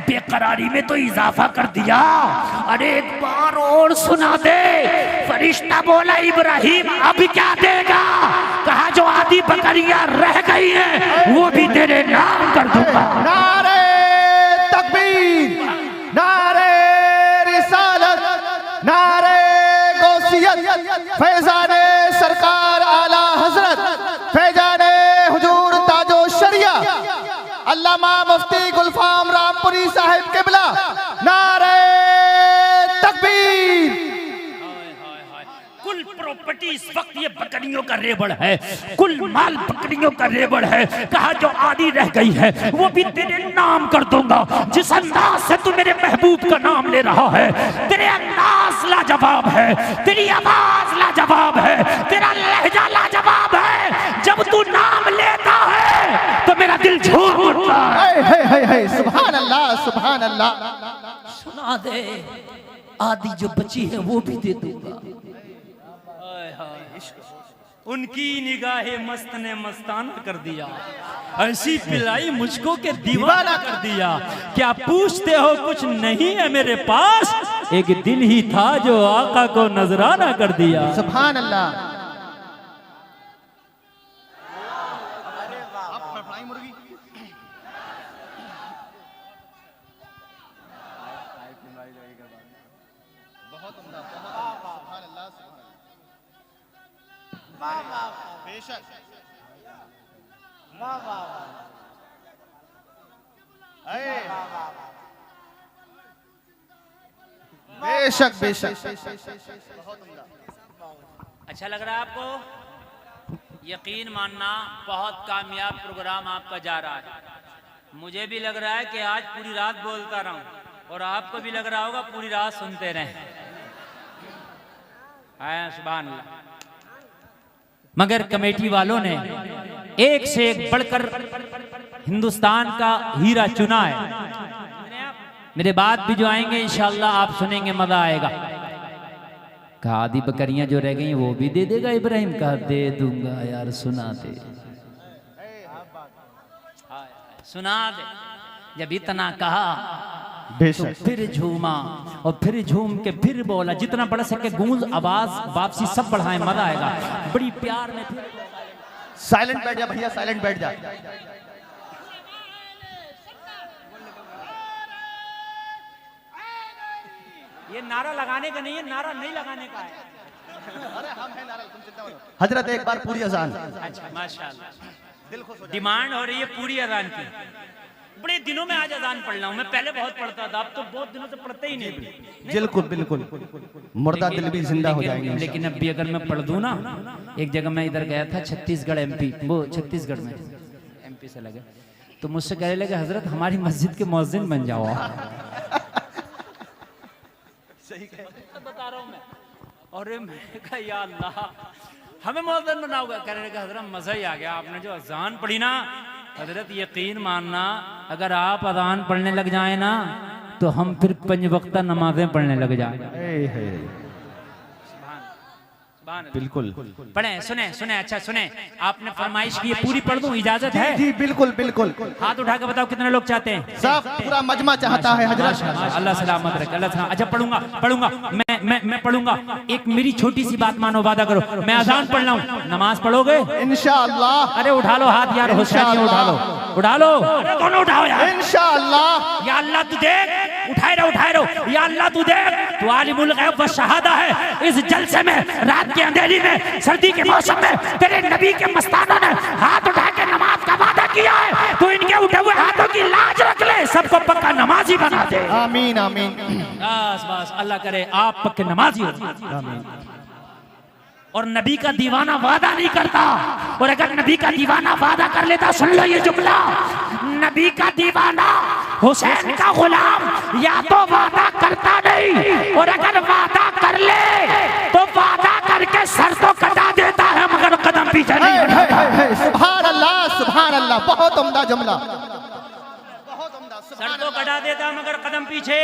बेकरारी में तो इजाफा कर दिया। अरे एक बार और सुना दे। फरिश्ता बोला इब्राहिम अब क्या देगा? कहा जो आधी बकरियां रह गई हैं वो भी तेरे नाम कर दूंगा। नारे तकबीर, नारे रिसालत, नारे गौसियत, फैजाने सरकार आला हजरत, फैजाने हुजूर ताजो शरिया अल्लामा मुफ्ती गुलफाम रामपुरी साहिब किबला। नारे तकबीर। कुल प्रॉपर्टी इस वक्त ये बकरियों का रेबड़ है। कुल माल बकरियों का रेबड़ है। कहा जो आधी रह गई है वो भी तेरे नाम कर दूंगा। जिस अंदाज से तू मेरे महबूब का नाम ले रहा है, तेरे अंदाज लाजवाब है, तेरी आवाज लाजवाब है, तेरा लहजा लाजवाब है। जब तू नाम लेता है तो मेरा दिल झूम उठता है। सुभान अल्लाह सुभान अल्लाह। सुना दे। आधी जो बची है वो भी दे दूंगा। उनकी निगाहे मस्त ने मस्ताना कर दिया। ऐसी पिलाई मुझको के दीवाना कर दिया। क्या पूछते हो कुछ नहीं है मेरे पास? एक दिल ही था जो आका को नजराना कर दिया। सुभान अल्लाह। बेशक बेशक बेशक। अच्छा लग रहा है आपको? यकीन मानना बहुत कामयाब प्रोग्राम आपका जा रहा है। मुझे भी लग रहा है कि आज पूरी रात बोलता रहूं और आपको भी लग रहा होगा पूरी रात सुनते रहें। सुभान अल्लाह। मगर कमेटी वालों ने एक से एक बढ़कर हिंदुस्तान का हीरा चुना है। मेरे बाद भी जो आएंगे इंशाअल्लाह आप सुनेंगे, मजा आएगा। कहा आधी बकरियां जो रह गई वो भी दे देगा इब्राहिम? कहा दे दूंगा यार। सुना दे, सुना दे। जब इतना कहा तो फिर झूमा और फिर झूम के फिर बोला। जितना बढ़ सके गूंज आवाज वापसी सब बढ़ाए, मजा आएगा। बड़ी प्यार में फिर साइलेंट बैठ जा भैया, साइलेंट बैठ जा। ये नारा लगाने का नहीं है, नारा नहीं लगाने का है। अरे हम हैं नारा, तुम चिंता मत करो। हजरत एक बार पूरी अजान। अच्छा माशाल्लाह, डिमांड हो रही है पूरी अजान की। बड़े दिनों में आज अजान पढ़ रहा हूँ। मैं पहले बहुत पढ़ता था, अब तो बहुत दिनों से पढ़ते ही नहीं। बिल्कुल बिल्कुल, मुर्दा दिल भी जिंदा हो जाएंगे। लेकिन अब भी अगर मैं पढ़ दूं ना, एक जगह मैं इधर गया था छत्तीसगढ़ एमपी, वो छत्तीसगढ़ में एमपी से लगे, तो मुझसे कहने लगे हजरत हमारी मस्जिद के मुअज्जिन बन जाओ। सही बता रहा हूँ मैं। और मैंने कहा या अल्लाह हमें मुअज्जिन बनाओगे? कहने लगे हजरत मजा ही आ गया, आपने जो अजान पढ़ी ना हजरत यकीन मानना, अगर आप अजान पढ़ने लग जाए ना तो हम फिर 5 वक्त नमाजें पढ़ने लग जाए। बिल्कुल पढ़े, सुने सुने, अच्छा सुने, आपने फरमाइश की, पूरी पढ़ दूं, इजाजत है? जी बिल्कुल बिल्कुल। हाथ उठा के बताओ कितने लोग चाहते हैं? सब पूरा मजमा चाहता है हजरत। अल्लाह सलामत रखे, अल्लाह सलामत। अच्छा पढ़ूंगा पढ़ूंगा, मैं पढ़ूंगा। एक मेरी छोटी सी बात मानो, वादा करो, मैं अजान पढ़ रहा हूँ, नमाज पढ़ोगे इंशाअल्लाह। अरे उठा लो हाथ यार, हुसैनी उठा लो, उठा लो, दोनों उठाओ यार। इंशाअल्लाह। या अल्लाह तू देख, उठाए रहो, या अल्लाह तू देख, तू आलिमुल गैब व शहादा है। इस जलसे में, रात के अंधेरी में, सर्दी के मौसम में तेरे नबी के मस्तानों ने हाथ उठा के नमाज का वादा किया है। तू इनके उठे हुए हाथों की लाज रख ले, सबको पक्का नमाजी बना दे। आमीन आमीन। बस बस, अल्लाह करे आप पक्के नमाजी हो। आमीन। और नबी का दीवाना वादा नहीं करता, और अगर नबी का दीवाना वादा कर लेता, सुन लो ये जुमला, नबी का दीवाना हुसैन का गुलाम या तो वादा करता नहीं, और अगर वादा कर ले तो वादा करके सर तो कटा देता है मगर कदम पीछे नहीं हटाता। सुभान अल्लाह सुभान अल्लाह, बहुत उम्दा जुमला, बहुत उम्दा। सर तो कटा देता मगर कदम पीछे।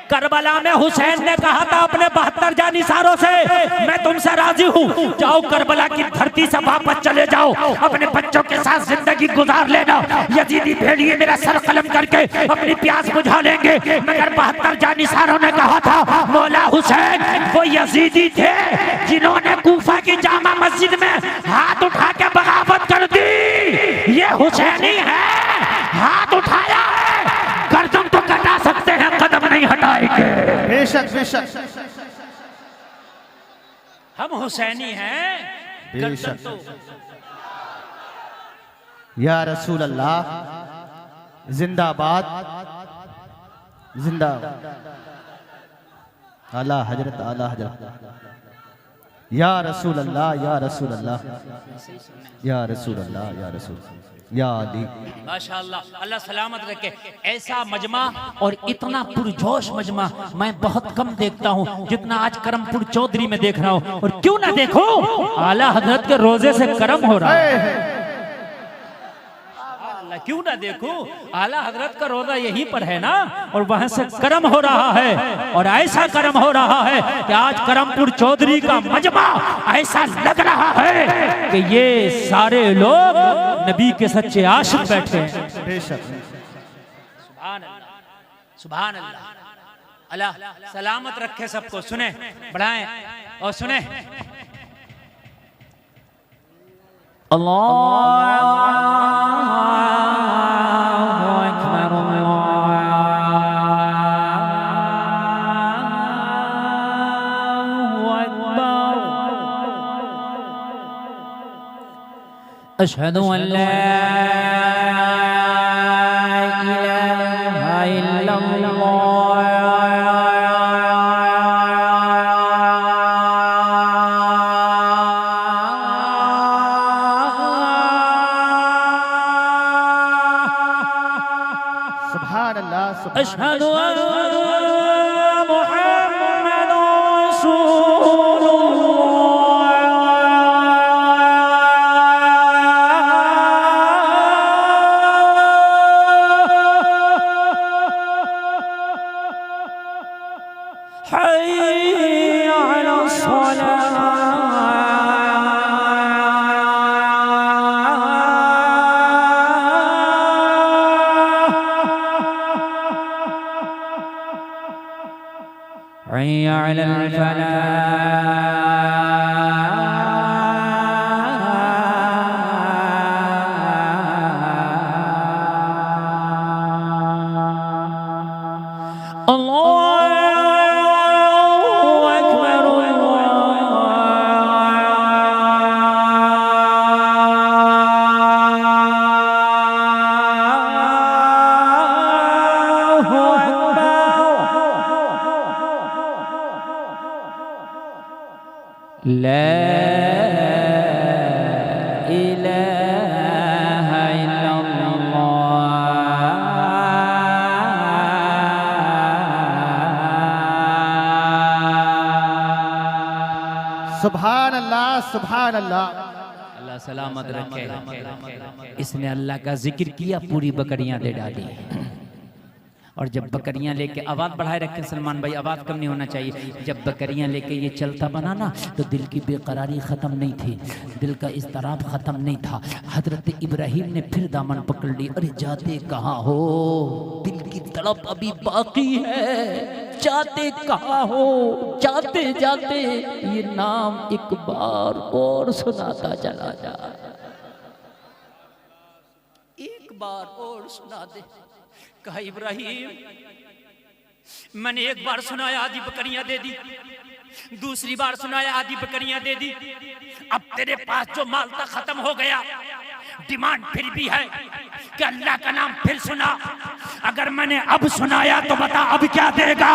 करबला में हुसैन ने कहा था अपने 72 जानिसारों से, मैं तुमसे राजी हूँ, जाओ करबला की धरती से वापस चले जाओ, अपने बच्चों के साथ जिंदगी गुजार लेना। यजीदी भेड़िए मेरा सर कलम करके अपनी प्यास बुझा लेंगे। मगर 72 जानिसारों ने कहा था, मौला हुसैन वो यजीदी थे जिन्होंने कूफा की जामा मस्जिद में हाथ उठा के बगावत कर दी। ये हुसैनी है, हाथ उठाया है, गर्दन तो कटा सकते हैं, कदम नहीं हटाएंगे। बेशक बेशक। हम हुसैनी हैं, गर्दन तो। या रसूल अल्लाह, जिंदाबाद जिंदाबाद। आला हजरत, आला हजरत। या रसूल अल्लाह, या रसूल अल्लाह, या रसूल अल्लाह, या रसूल, या अली। माशाअल्लाह, अल्लाह सलामत रखे। ऐसा मजमा और इतना पुरजोश मजमा मैं बहुत कम देखता हूँ जितना आज करमपुर चौधरी में देख रहा हूँ। और क्यों ना देखो, आला हजरत के रोजे से करम हो रहा है। क्यों ना देखो, आला हजरत का रोजा यहीं पर है ना, और वहां से करम हो रहा है। और ऐसा करम हो रहा है कि आज करमपुर चौधरी का मजमा ऐसा लग रहा है कि ये सारे लोग नबी के सच्चे आशिक बैठे हैं। बेशक। सुभान अल्लाह, सुभान अल्लाह। अल्लाह सलामत रखे सबको। सुने, बढ़ाएं और सुने। अशहदु अल्ला इलाहा इल्लल्लाह। सुभान अल्लाह, सुभान अशहदु अन्ना मुहम्मदुर रसूलुल्लाह। हय्य अला सलाह, हय्य अला फलाह। अल्लाहु अकबर, अल्लाहु अकबर। ला इलाहा इल्लल्लाह। सुभान अल्लाह, सुभान अल्लाह। अल्लाह अल्लाह सलामत रखे। इसने अल्लाह का जिक्र किया, पूरी बकरियां दे डाली। और जब बकरियां लेके, आवाज बढ़ाए रखें सलमान भाई, आवाज कम नहीं होना चाहिए। जब बकरियां लेके ये चलता बना ना, तो दिल की बेकरारी ख़त्म नहीं थी, दिल का इज़्तिराब ख़त्म नहीं था। हजरत इब्राहिम ने फिर दामन पकड़ ली। अरे जाते कहाँ हो, दिल की तड़प अभी बाकी है, जाते कहाँ हो, जाते जाते ये नाम एक बार और सुनाता चला जा, एक बार और सुना दे। कहा इब्राहिम, मैंने एक बार सुनाया आधी बकरियां दे दी, दूसरी बार सुनाया आधी बकरियां दे दी, अब तेरे पास जो माल था खत्म हो गया, डिमांड फिर भी है कि अल्लाह का नाम फिर सुना। अगर मैंने अब सुनाया तो बता अब क्या देगा।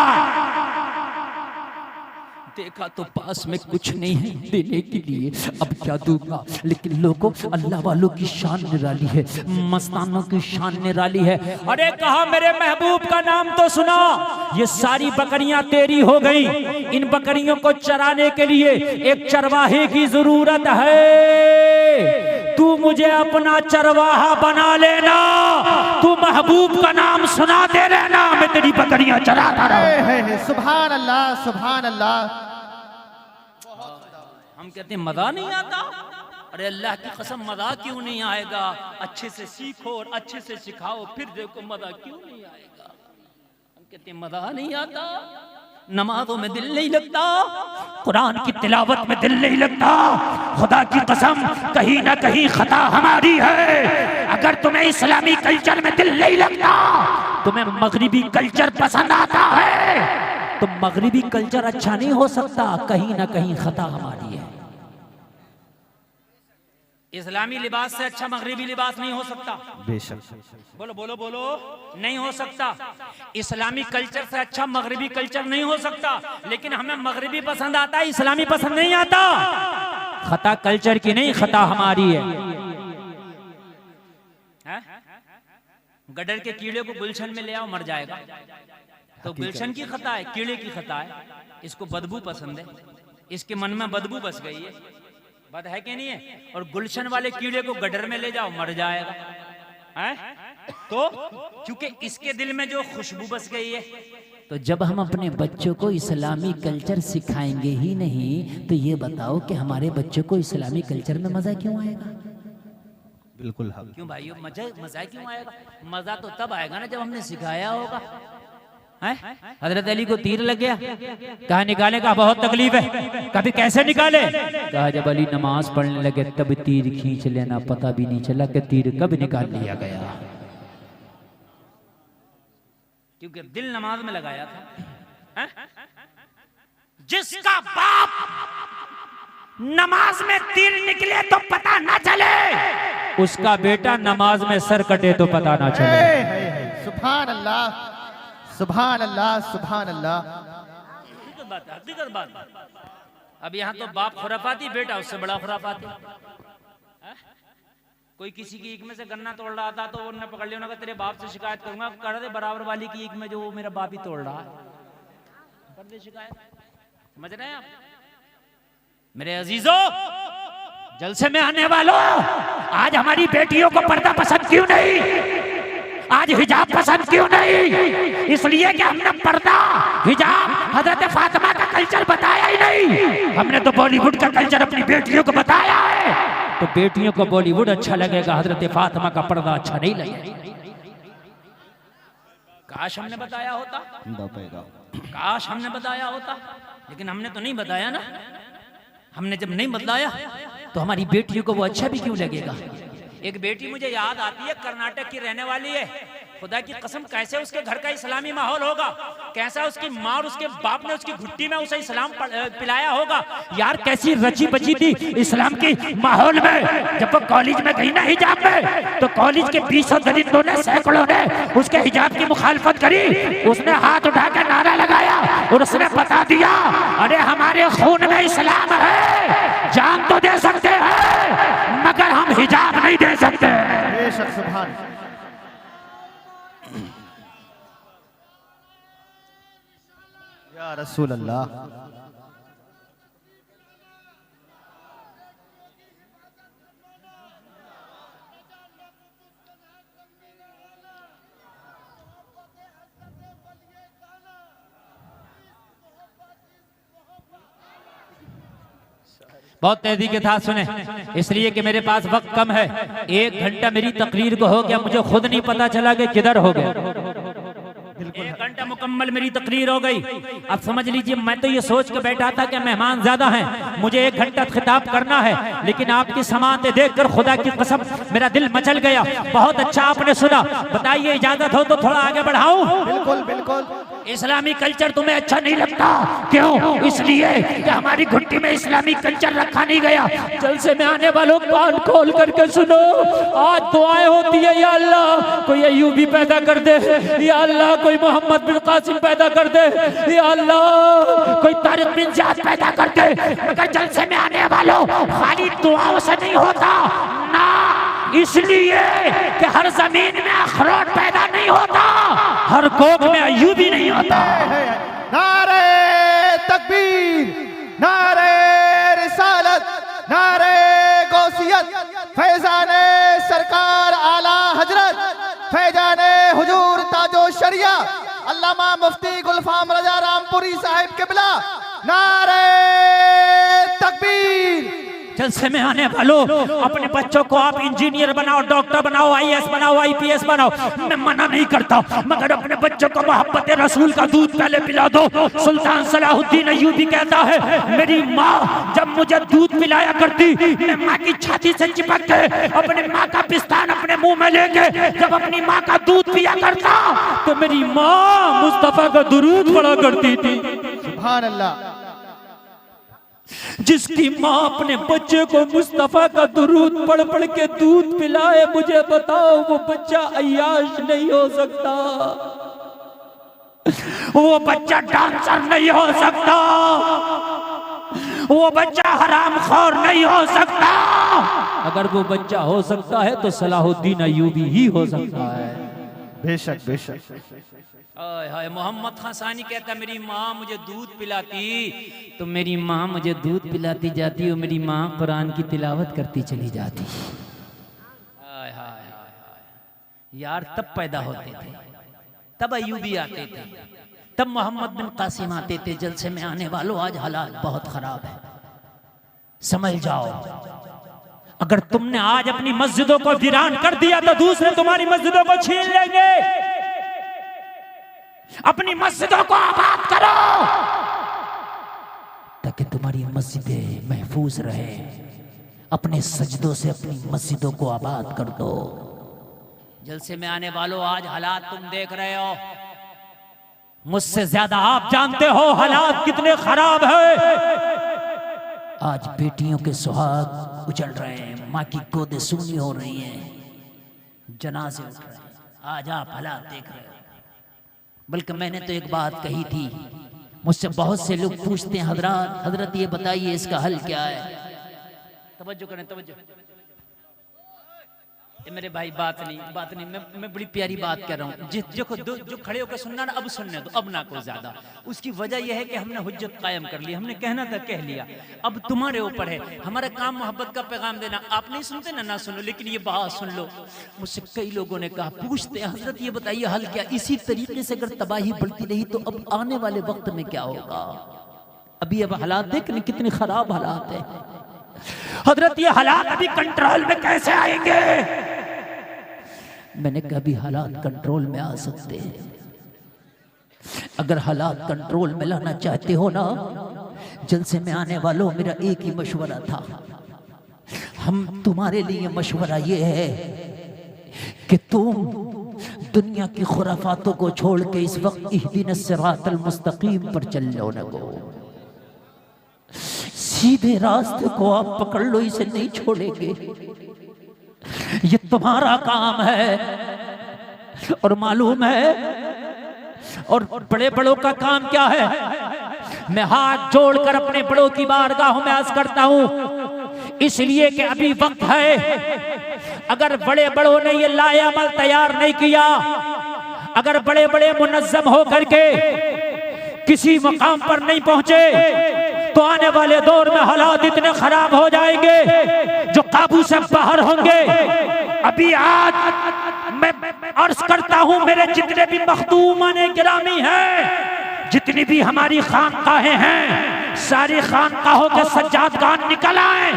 देखा तो पास में कुछ नहीं है देने के लिए, अब क्या दूंगा। लेकिन लोगों, अल्लाह वालों की शान निराली है, मस्तानों की शान निराली है। अरे कहा मेरे महबूब का नाम तो सुना, ये सारी बकरियां तेरी हो गई, इन बकरियों को चराने के लिए एक चरवाहे की जरूरत है, तू मुझे अपना चरवाहा बना लेना, तू महबूब का नाम सुना दे रहना, मैं तेरी बकरियां चराता रहूं। सुभान अल्लाह, सुभान अल्लाह। हम कहते हैं मजा नहीं आता। अरे अल्लाह की कसम मजा क्यों नहीं आएगा, अच्छे से सीखो और अच्छे से सिखाओ, फिर देखो मजा क्यों नहीं आएगा। हम कहते हैं मजा नहीं आता, नमाजों में दिल नहीं लगता, कुरान की तिलावत में दिल नहीं लगता। खुदा की कसम कहीं ना कहीं खता हमारी है। अगर तुम्हें इस्लामी कल्चर में दिल नहीं लगता, तुम्हें मगरिबी कल्चर पसंद आता है, तो मगरिबी कल्चर अच्छा नहीं हो सकता, कहीं ना कहीं खता हमारी है। इस्लामी लिबास से अच्छा मगरिबी लिबास नहीं हो सकता, बेशक। बोलो बोलो बोलो, नहीं हो सकता। इस्लामी कल्चर से अच्छा मगरिबी कल्चर नहीं हो सकता, लेकिन हमें मगरिबी पसंद आता है, इस्लामी पसंद नहीं आता। खता कल्चर की नहीं, खता हमारी है। गडर के कीड़े को गुलशन में ले आओ, मर जाएगा, तो गुलशन की खता है, कीड़े की खता है। इसको बदबू पसंद है, इसके मन में बदबू बस गई है, बात है कि नहीं है। और गुलशन वाले कीड़े को गडर में ले जाओ, मर जाएगा, है? तो क्योंकि इसके दिल में जो खुशबू बस गई है। तो जब हम अपने बच्चों को इस्लामी कल्चर सिखाएंगे ही नहीं, तो ये बताओ कि हमारे बच्चों को इस्लामी कल्चर में मजा क्यों आएगा। बिल्कुल क्यों भाइयों, मजा क्यों आएगा। मजा तो तब आएगा ना जब हमने सिखाया होगा। हजरत अली को तीर लग गया, कहा निकाले, का बहुत तकलीफ है, कभी कैसे निकाले, कहा जब अली नमाज पढ़ने लगे तब तीर खींच लेना, पता भी नहीं चला कि तीर कब निकाल लिया गया, क्योंकि दिल नमाज में लगाया था। जिसका बाप नमाज में तीर निकले तो पता ना चले, उसका बेटा नमाज में सर कटे तो पता ना चले। सुभान अल्लाह, सुभान अल्लाह, सुभान अल्लाह। हकीकत बात। अब यहाँ तो बाप खुराफाती, बेटा उससे बड़ा खुराफाती। कोई किसी की ईख में से गन्ना तोड़ रहा था, तो उन्होंने पकड़ लिया, उन्होंने तेरे बाप से शिकायत करूंगा, कर दे बराबर वाली की ईख में जो वो मेरा बाप ही तोड़ रहा है, कर दे शिकायत। समझ रहे हैं आप मेरे अजीजों, जलसे में आने वालों, आज हमारी बेटियों को पर्दा पसंद क्यों नहीं, आज हिजाब पसंद क्यों नहीं। इसलिए कि हमने पर्दा, हिजाब, हजरत फातिमा का कल्चर बताया ही नहीं, हमने तो बॉलीवुड का कल्चर अपनी बेटियों को बताया है। तो बेटियों को बॉलीवुड अच्छा लगेगा, हजरत फातिमा का पर्दा अच्छा नहीं लगेगा। काश हमने बताया होता, काश हमने बताया होता, लेकिन हमने तो नहीं बताया ना। हमने जब नहीं बतलाया तो हमारी बेटियों को वो अच्छा भी क्यों लगेगा। एक बेटी मुझे याद आती है, कर्नाटक की रहने वाली है, खुदा की कसम कैसे उसके घर का इस्लामी माहौल होगा, कैसा उसकी माँ और उसके बाप ने उसकी घुट्टी में उसे इस्लाम पिलाया होगा। यार कैसी रची बची थी इस्लाम की माहौल में। जब वो कॉलेज में गई ना हिजाब में, तो कॉलेज के 20 दरिंदों ने, सैकड़ों ने उसके हिजाब की मुखालफत करी। उसने हाथ उठाकर नारा लगाया और उसने बता दिया, अरे हमारे खून में इस्लाम है, जान तो दे सकते हैं मगर हम हिजाब नहीं दे सकते। बेशक, सुभान। या रसूल अल्लाह। बहुत तेजी के साथ सुने, इसलिए कि मेरे पास वक्त कम है। 1 घंटा मेरी तकरीर को हो गया, मुझे खुद नहीं पता चला कि किधर हो गया। 1 घंटा मुकम्मल मेरी तकरीर हो गई। अब समझ लीजिए, मैं तो ये सोच के बैठा था कि मेहमान ज्यादा हैं, मुझे 1 घंटा खिताब करना है, लेकिन आपकी समाअतें देखकर खुदा की कसम मेरा दिल मचल गया। बहुत अच्छा आपने सुना। बताइए, इजाजत हो तो थोड़ा आगे बढ़ाऊं? बिल्कुल बिल्कुल। इस्लामी कल्चर तुम्हें अच्छा नहीं लगता? क्यों? इसलिए कि हमारी घुट्टी में इस्लामी कल्चर रखा नहीं गया। जलसे में आने वालों कान खोल करके सुनो, आज दुआएं होती है, या अल्लाह कोई अय्यूबी पैदा कर दे, या अल्लाह कोई मोहम्मद बिन कासिम पैदा कर दे, या अल्लाह कोई तारिक बिन ज़ियाद पैदा कर दे। मगर जलसे में आने वालों खाली दुआओं से नहीं होता ना, इसलिए कि हर जमीन में अखरोट पैदा नहीं होता, हर कोख में अय्यूबी नहीं होता। नारे तकबीर, नारे रिसालत, नारे गौसियत, फैजाने सरकार आला हजरत, फैजाने हुजूर ताजो शरिया अल्लामा मुफ्ती गुलफाम रजा रामपुरी साहिब किबला। नारे तकबीर। जलसे में आने वालों, अपने बच्चों को आप इंजीनियर बनाओ, डॉक्टर बनाओ, IAS बनाओ, IPS बनाओ, मैं मना नहीं करता, मगर अपने बच्चों को मोहब्बत रसूल का दूध पहले पिला दो। सुल्तान सलाहुद्दीन अय्यूबी कहता है, मेरी माँ जब मुझे दूध पिलाया करती, मैं माँ की छाती से चिपक के अपने माँ का पिस्तान अपने मुंह में लेके जब अपनी माँ का दूध पिया करता, तो मेरी माँ मुस्तफा का दुरूद पढ़ा करती थी। सुभान अल्लाह। जिसकी माँ अपने बच्चे को मुस्तफा का दुरूद पढ़ पढ़ के दूध पिलाए, मुझे बताओ वो बच्चा अय्याश नहीं हो सकता, वो बच्चा डांसर नहीं हो सकता, वो बच्चा हरामखोर नहीं हो सकता। अगर वो बच्चा हो सकता है तो सलाहुद्दीन अय्यूबी ही हो सकता है। बेशक बेशक। हाय, मोहम्मद खान सानी कहता, मेरी माँ मुझे दूध पिलाती, तो मेरी माँ मुझे दूध पिलाती जाती और मेरी माँ कुरान की तिलावत करती चली जाती। हाय हाय हाय यार, तब पैदा होते थे, तब अय्यूबी आते थे, तब मोहम्मद बिन कासिम आते थे। जलसे में आने वालों, आज हालात बहुत खराब है, समझ जाओ। अगर तुमने आज अपनी मस्जिदों को वीरान कर दिया तो दूसरे तुम्हारी मस्जिदों को छीन लेंगे। अपनी मस्जिदों को आबाद करो ताकि तुम्हारी मस्जिदें महफूज रहे। अपने सजदों से अपनी मस्जिदों को आबाद कर दो। जलसे में आने वालों, आज हालात तुम देख रहे हो, मुझसे ज्यादा आप जानते हो हालात कितने खराब है। आज बेटियों के सुहाग उजड़ रहे हैं, माँ की गोदें सूनी हो रही हैं, जनाजे उठ रहे हैं। आज आप हालात देख रहे हो। बल्कि मैंने तो एक बात कही थी, मुझसे बहुत से लोग पूछते हैं, हजरत ये बताइए इसका हल क्या है। तवज्जो करें, तवज्जो। ये मेरे भाई बात नहीं, मैं बड़ी प्यारी बात कह रहा हूँ। जो खड़े होकर सुनना ना, अब सुनने दो, अब ना को ज्यादा। उसकी वजह यह है कि हमने हुज्जत कायम कर ली, हमने कहना था कह लिया, अब तुम्हारे ऊपर है। हमारा काम मोहब्बत का पैगाम देना। आप नहीं सुनते ना सुनो, लेकिन ये बात सुन लो। मुझसे कई लोगों ने कहा, पूछते हैं हजरत ये बताइए हल क्या। इसी तरीके से अगर तबाही बढ़ती रही तो अब आने वाले वक्त में क्या होगा। अभी अब हालात देख रहे कितने खराब हालात है। हजरत ये हालात अभी कंट्रोल में कैसे आएंगे। मैंने कहा अभी हालात कंट्रोल में आ सकते हैं। अगर हालात कंट्रोल में लाना चाहते हो ना, जलसे में आने वालों, मेरा एक ही मशवरा था। हम तुम्हारे लिए मशवरा ये है कि तुम दुनिया की खुराफातों को छोड़ के इस वक्त इहदिनस सिरातल मुस्तकीम पर चल लो ना गो। सीधे रास्ते को आप पकड़ लो, इसे नहीं छोड़ेंगे। ये तुम्हारा काम है और मालूम है। और बड़े बड़ों का काम क्या है। मैं हाथ जोड़कर अपने बड़ों की बारगाहों में अर्ज करता हूं, इसलिए कि अभी वक्त है। अगर बड़े बड़ों ने ये लाए अमल तैयार नहीं किया, अगर बड़े बड़े मुनज़्ज़म होकर के किसी मुकाम पर नहीं पहुंचे, तो आने वाले दौर में हालात इतने खराब हो जाएंगे जो काबू से बाहर होंगे। अभी आज मैं अर्ज करता हूं, मेरे जितने भी मखदूमान गिरामी हैं, जितनी भी हमारी खानकाहें हैं, सारी खानकाहों के सज्जादगान निकल आए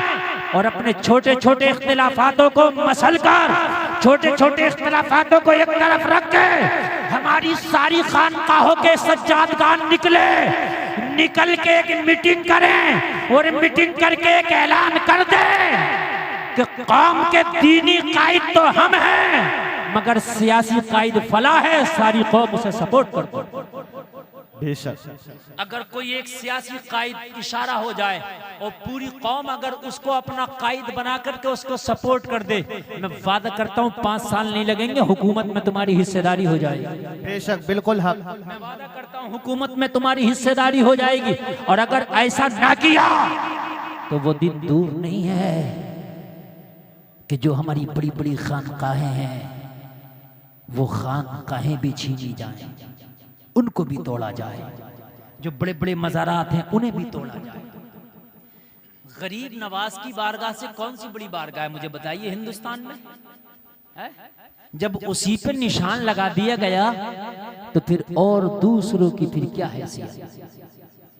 और अपने छोटे छोटे इख्तिलाफातों को मसल कर, छोटे छोटे इख्तिलाफातों को एक तरफ रख के हमारी सारी खानकाहों के सज्जादगान निकल के एक मीटिंग करें और मीटिंग करके एक ऐलान कर दें कि कौम के दीनी कायद तो हम हैं मगर सियासी कायद फला है, सारी कौम उसे सपोर्ट करती। बेशक अगर कोई एक सियासी कायद इशारा हो जाए और पूरी कौम अगर उसको अपना कायद बना करके उसको सपोर्ट कर दे, मैं वादा करता हूँ 5 साल नहीं लगेंगे, हुकूमत में तुम्हारी हिस्सेदारी हो जाएगी। बेशक बिल्कुल हक। मैं वादा करता हूँ हुकूमत में तुम्हारी हिस्सेदारी हो जाएगी। और अगर ऐसा ना किया तो वो दिन दूर नहीं है कि जो हमारी बड़ी बड़ी खानकाहें हैं वो खानकाहें भी छीनी जाएं, उनको भी तोड़ा जाए, जो बड़े बड़े मज़ारात हैं उन्हें भी तोड़ा जाए। गरीब नवाज की बारगाह से कौन सी बड़ी बारगाह है मुझे बताइए हिंदुस्तान में है? जब उसी पर निशान लगा दिया गया तो फिर और दूसरों की फिर क्या हैसियत,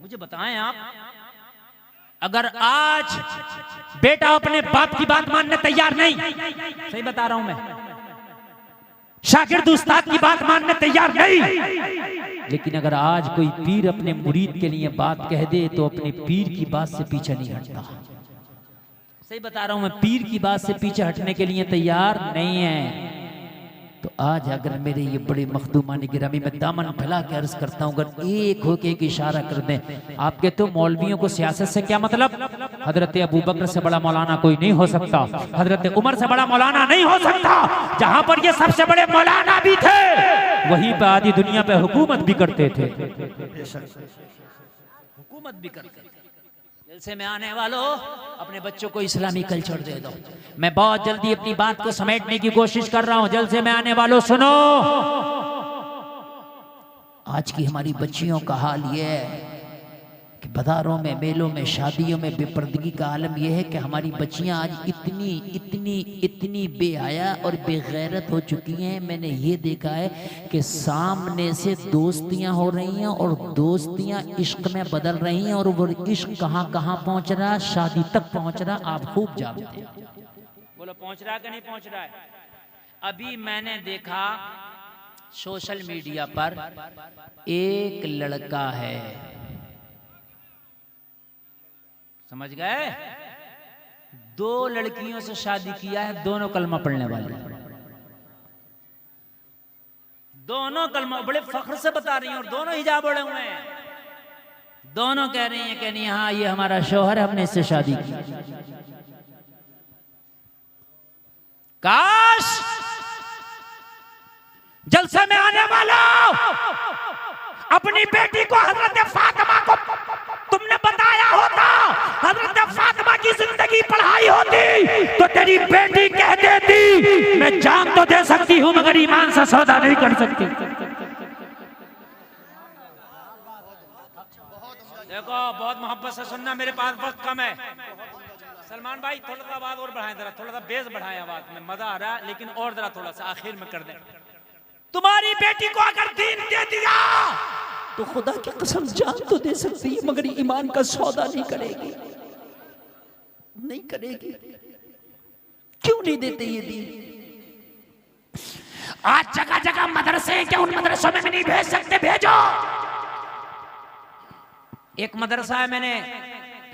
मुझे बताएं आप। अगर आज बेटा अपने बाप की बात मानने तैयार नहीं, सही बता रहा हूं मैं, शागिर्द उस्ताद की बात मानने तैयार नहीं, लेकिन अगर आज कोई पीर अपने मुरीद के लिए बात कह दे तो अपने पीर की बात से पीछे नहीं हटता। सही बता रहा हूं मैं, पीर की बात से पीछे हटने के लिए तैयार नहीं है। तो आज अगर मेरे ये बड़े मखदूमानी गिरामी में दामन फैला के अर्ज करता हूं, अगर एक होके एक इशारा कर दें, आप कहते हो मौलवियों को सियासत से क्या मतलब? हजरत अबू बकर से बड़ा मौलाना कोई नहीं हो सकता, हजरत उमर से बड़ा मौलाना नहीं हो सकता। जहां पर ये सबसे बड़े मौलाना भी थे वहीं पर आधी दुनिया पे हुकूमत भी करते थे, हुकूमत भी करते थे। जलसे में आने वालों, अपने बच्चों को इस्लामी कल्चर दे दो। मैं बहुत जल्दी अपनी बात को समेटने की कोशिश कर रहा हूं। जलसे में आने वालों सुनो, आज की हमारी बच्चियों का हाल ये है कि बाजारों में, मेलों में, शादियों में बेपर्दगी का आलम यह है कि हमारी बच्चियां आज इतनी इतनी इतनी बेहया और बेगैरत हो चुकी हैं। मैंने ये देखा है कि सामने से दोस्तियां हो रही हैं और दोस्तियां इश्क में बदल रही हैं और वो इश्क कहाँ कहाँ पहुंच रहा, शादी तक पहुंच रहा। आप खूब जानते हैं। बोलो पहुंच रहा है कि नहीं पहुंच रहा है? अभी मैंने देखा सोशल मीडिया पर एक लड़का है, समझ गए, 2 लड़कियों से शादी किया है, दोनों कलमा पढ़ने वाली, दोनों कलमा, बड़े फख्र से बता रही हैं और दोनों हिजाब ओढ़े हुए हैं। दोनों कह रही हैं कि नहीं, हाँ ये हमारा शौहर है, हमने इससे शादी की। काश जलसे में आने वाला अपनी बेटी को हजरत फातिमा को तुमने बताया होता, हजरत फातिमा की जिंदगी पढ़ाई होती तो तेरी बेटी कह देती मैं जान तो दे सकती हूं मगर ईमान से सौदा नहीं कर सकती। देखो बहुत मोहब्बत से सुनना, मेरे पास वक्त कम है। सलमान भाई थोड़ा सा आवाज और बढ़ाएं, जरा थोड़ा सा बेस बढ़ाएं, आवाज में मजा आ रहा है, लेकिन और जरा थोड़ा सा आखिर में कर दें। तुम्हारी बेटी को अगर दीन दे दिया तो खुदा की कसम जान तो दे सकती है मगर ईमान का सौदा नहीं करेगी, नहीं करेगी। क्यों नहीं देते ये दीन? आज जगह जगह मदरसे हैं, क्या उन मदरसों में नहीं भेज सकते? भेजो। एक मदरसा है, मैंने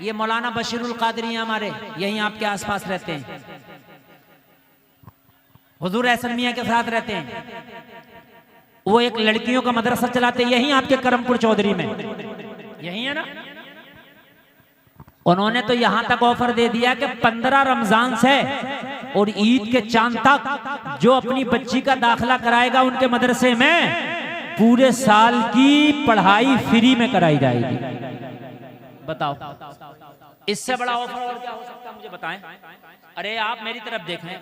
ये मौलाना बशीरुल कादरी हमारे यहीं आपके आसपास रहते हैं, हुजूर एहसन मियां के साथ रहते हैं। वो एक लड़कियों का मदरसा चलाते हैं यहीं आपके करमपुर चौधरी में, यही है ना। उन्होंने तो यहां तक ऑफर दे दिया कि 15 रमजान से और ईद के चांद तक जो अपनी बच्ची का दाखिला कराएगा उनके मदरसे में पूरे साल की पढ़ाई फ्री में कराई जाएगी। बताओ इससे बड़ा ऑफर और क्या हो सकता है? मुझे बताएं। अरे आप मेरी तरफ देखें।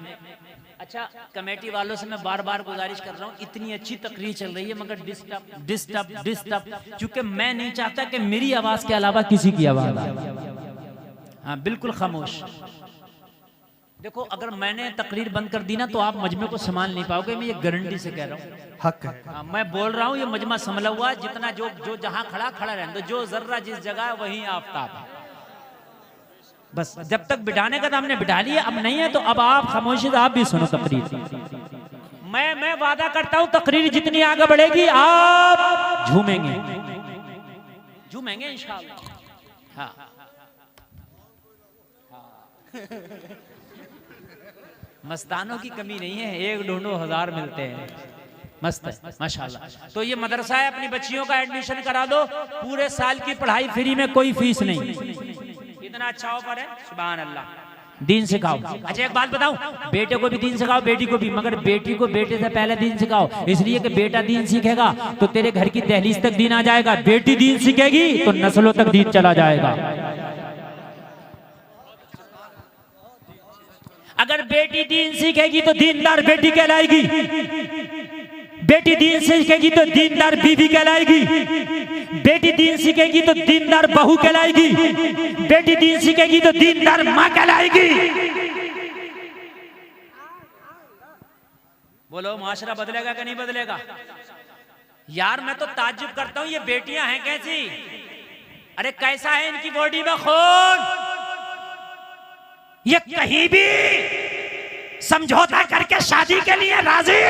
अच्छा कमेटी वालों से मैं बार बार गुजारिश कर रहा हूँ, इतनी अच्छी तकरीर चल रही है मगर डिस्टर्ब डिस्टर्ब डिस्टर्ब, क्योंकि मैं नहीं चाहता कि मेरी आवाज के अलावा किसी की आवाज आए। हाँ बिल्कुल खामोश। देखो अगर मैंने तकरीर बंद कर दी ना तो आप मजमे को संभाल नहीं पाओगे, मैं ये गारंटी से कह रहा हूँ। हक है। हाँ, मैं बोल रहा हूँ ये मजमा संभला हुआ है, जितना जो जो जहां खड़ा खड़ा रहने दो, जो जर्रा जिस जगह है वहीं आफ्ताब है। बस जब तक बिठाने का था हमने बिठा लिया, अब नहीं है तो अब आप खामोशी से आप भी सुनो तकरीर। मैं वादा करता हूँ तकरीर जितनी आगे बढ़ेगी आप झूमेंगे, झूमेंगे इंशाअल्लाह। हाँ मस्तानों की कमी नहीं है, 1-2 हज़ार मिलते हैं, मस्त है माशाल्लाह। तो ये मदरसा है, अपनी बच्चियों का एडमिशन करा दो, पूरे साल की पढ़ाई फ्री में, कोई फीस नहीं। इतना अच्छा ऑफर है, सुभान अल्लाह। दीन सिखाओ। अच्छा एक बात बताऊं, बेटे को भी दीन सिखाओ, बेटी को भी, मगर बेटी को बेटे से पहले दीन सिखाओ, इसलिए कि बेटा दीन सीखेगा तो तेरे घर की दहलीज तक दीन आ जाएगा, बेटी दीन सीखेगी तो नस्लों तक दीन चला जाएगा। अगर बेटी दीन सीखेगी तो दीनदार बेटी कहलाएगी, बेटी दीन सीखेगी तो दीनदार बीवी कहलाएगी, बेटी दीन सीखेगी तो दीनदार बहू कहलाएगी, बेटी दीन सीखेगी तो दीनदार मां कहलाएगी। बोलो माशरा बदलेगा कि नहीं बदलेगा? यार मैं तो ताज्जुब करता हूं, ये बेटियां हैं कैसी? अरे कैसा है इनकी बॉडी में खून, ये कहीं भी समझौता करके शादी के लिए राजी।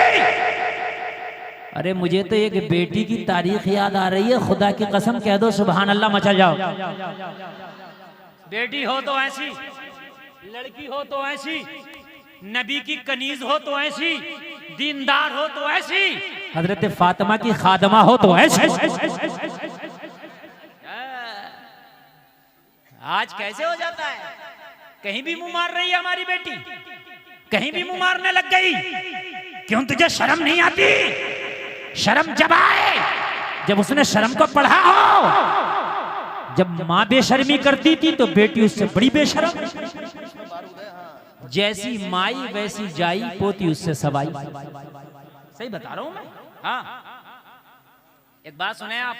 अरे मुझे तो एक बेटी की तारीख याद आ रही है, खुदा की कसम कह दो सुभान अल्लाह मचल जाओ। बेटी हो तो ऐसी, लड़की हो तो ऐसी, नबी की कनीज हो तो ऐसी, दीनदार हो तो ऐसी, हजरत फातिमा की खादमा हो तो ऐसी। आज कैसे हो जाता है, कहीं भी मुंह मार रही है हमारी बेटी, कहीं भी मुंह मारने लग गई। क्यों तुझे शर्म नहीं आती? शर्म जब आए जब उसने शर्म को पढ़ा हो। जब माँ बेशर्मी करती थी तो बेटी उससे बड़ी बेशर्म। जैसी माई वैसी जाई, पोती उससे सवाई। सही बता रहा हूं मैं। हाँ एक बात सुने आप,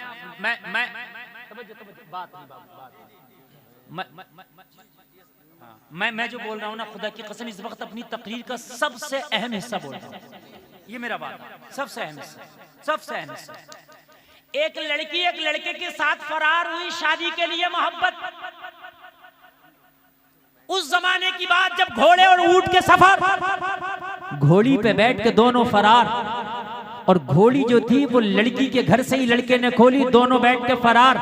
मैं जो बोल रहा हूँ ना, खुदा की कसम इस वक्त अपनी तकरीर का सबसे अहम हिस्सा बोल रहा हूँ, ये मेरा बात है, सबसे अहम हिस्सा, सबसे अहम हिस्सा। एक लड़की एक लड़के के साथ फरार हुई शादी के लिए, मोहब्बत। उस जमाने की बात जब घोड़े और ऊंट के सफर, घोड़ी पे बैठ के दोनों फरार, और घोड़ी जो थी वो लड़की के घर से ही लड़के ने खोली, दोनों बैठ के फरार।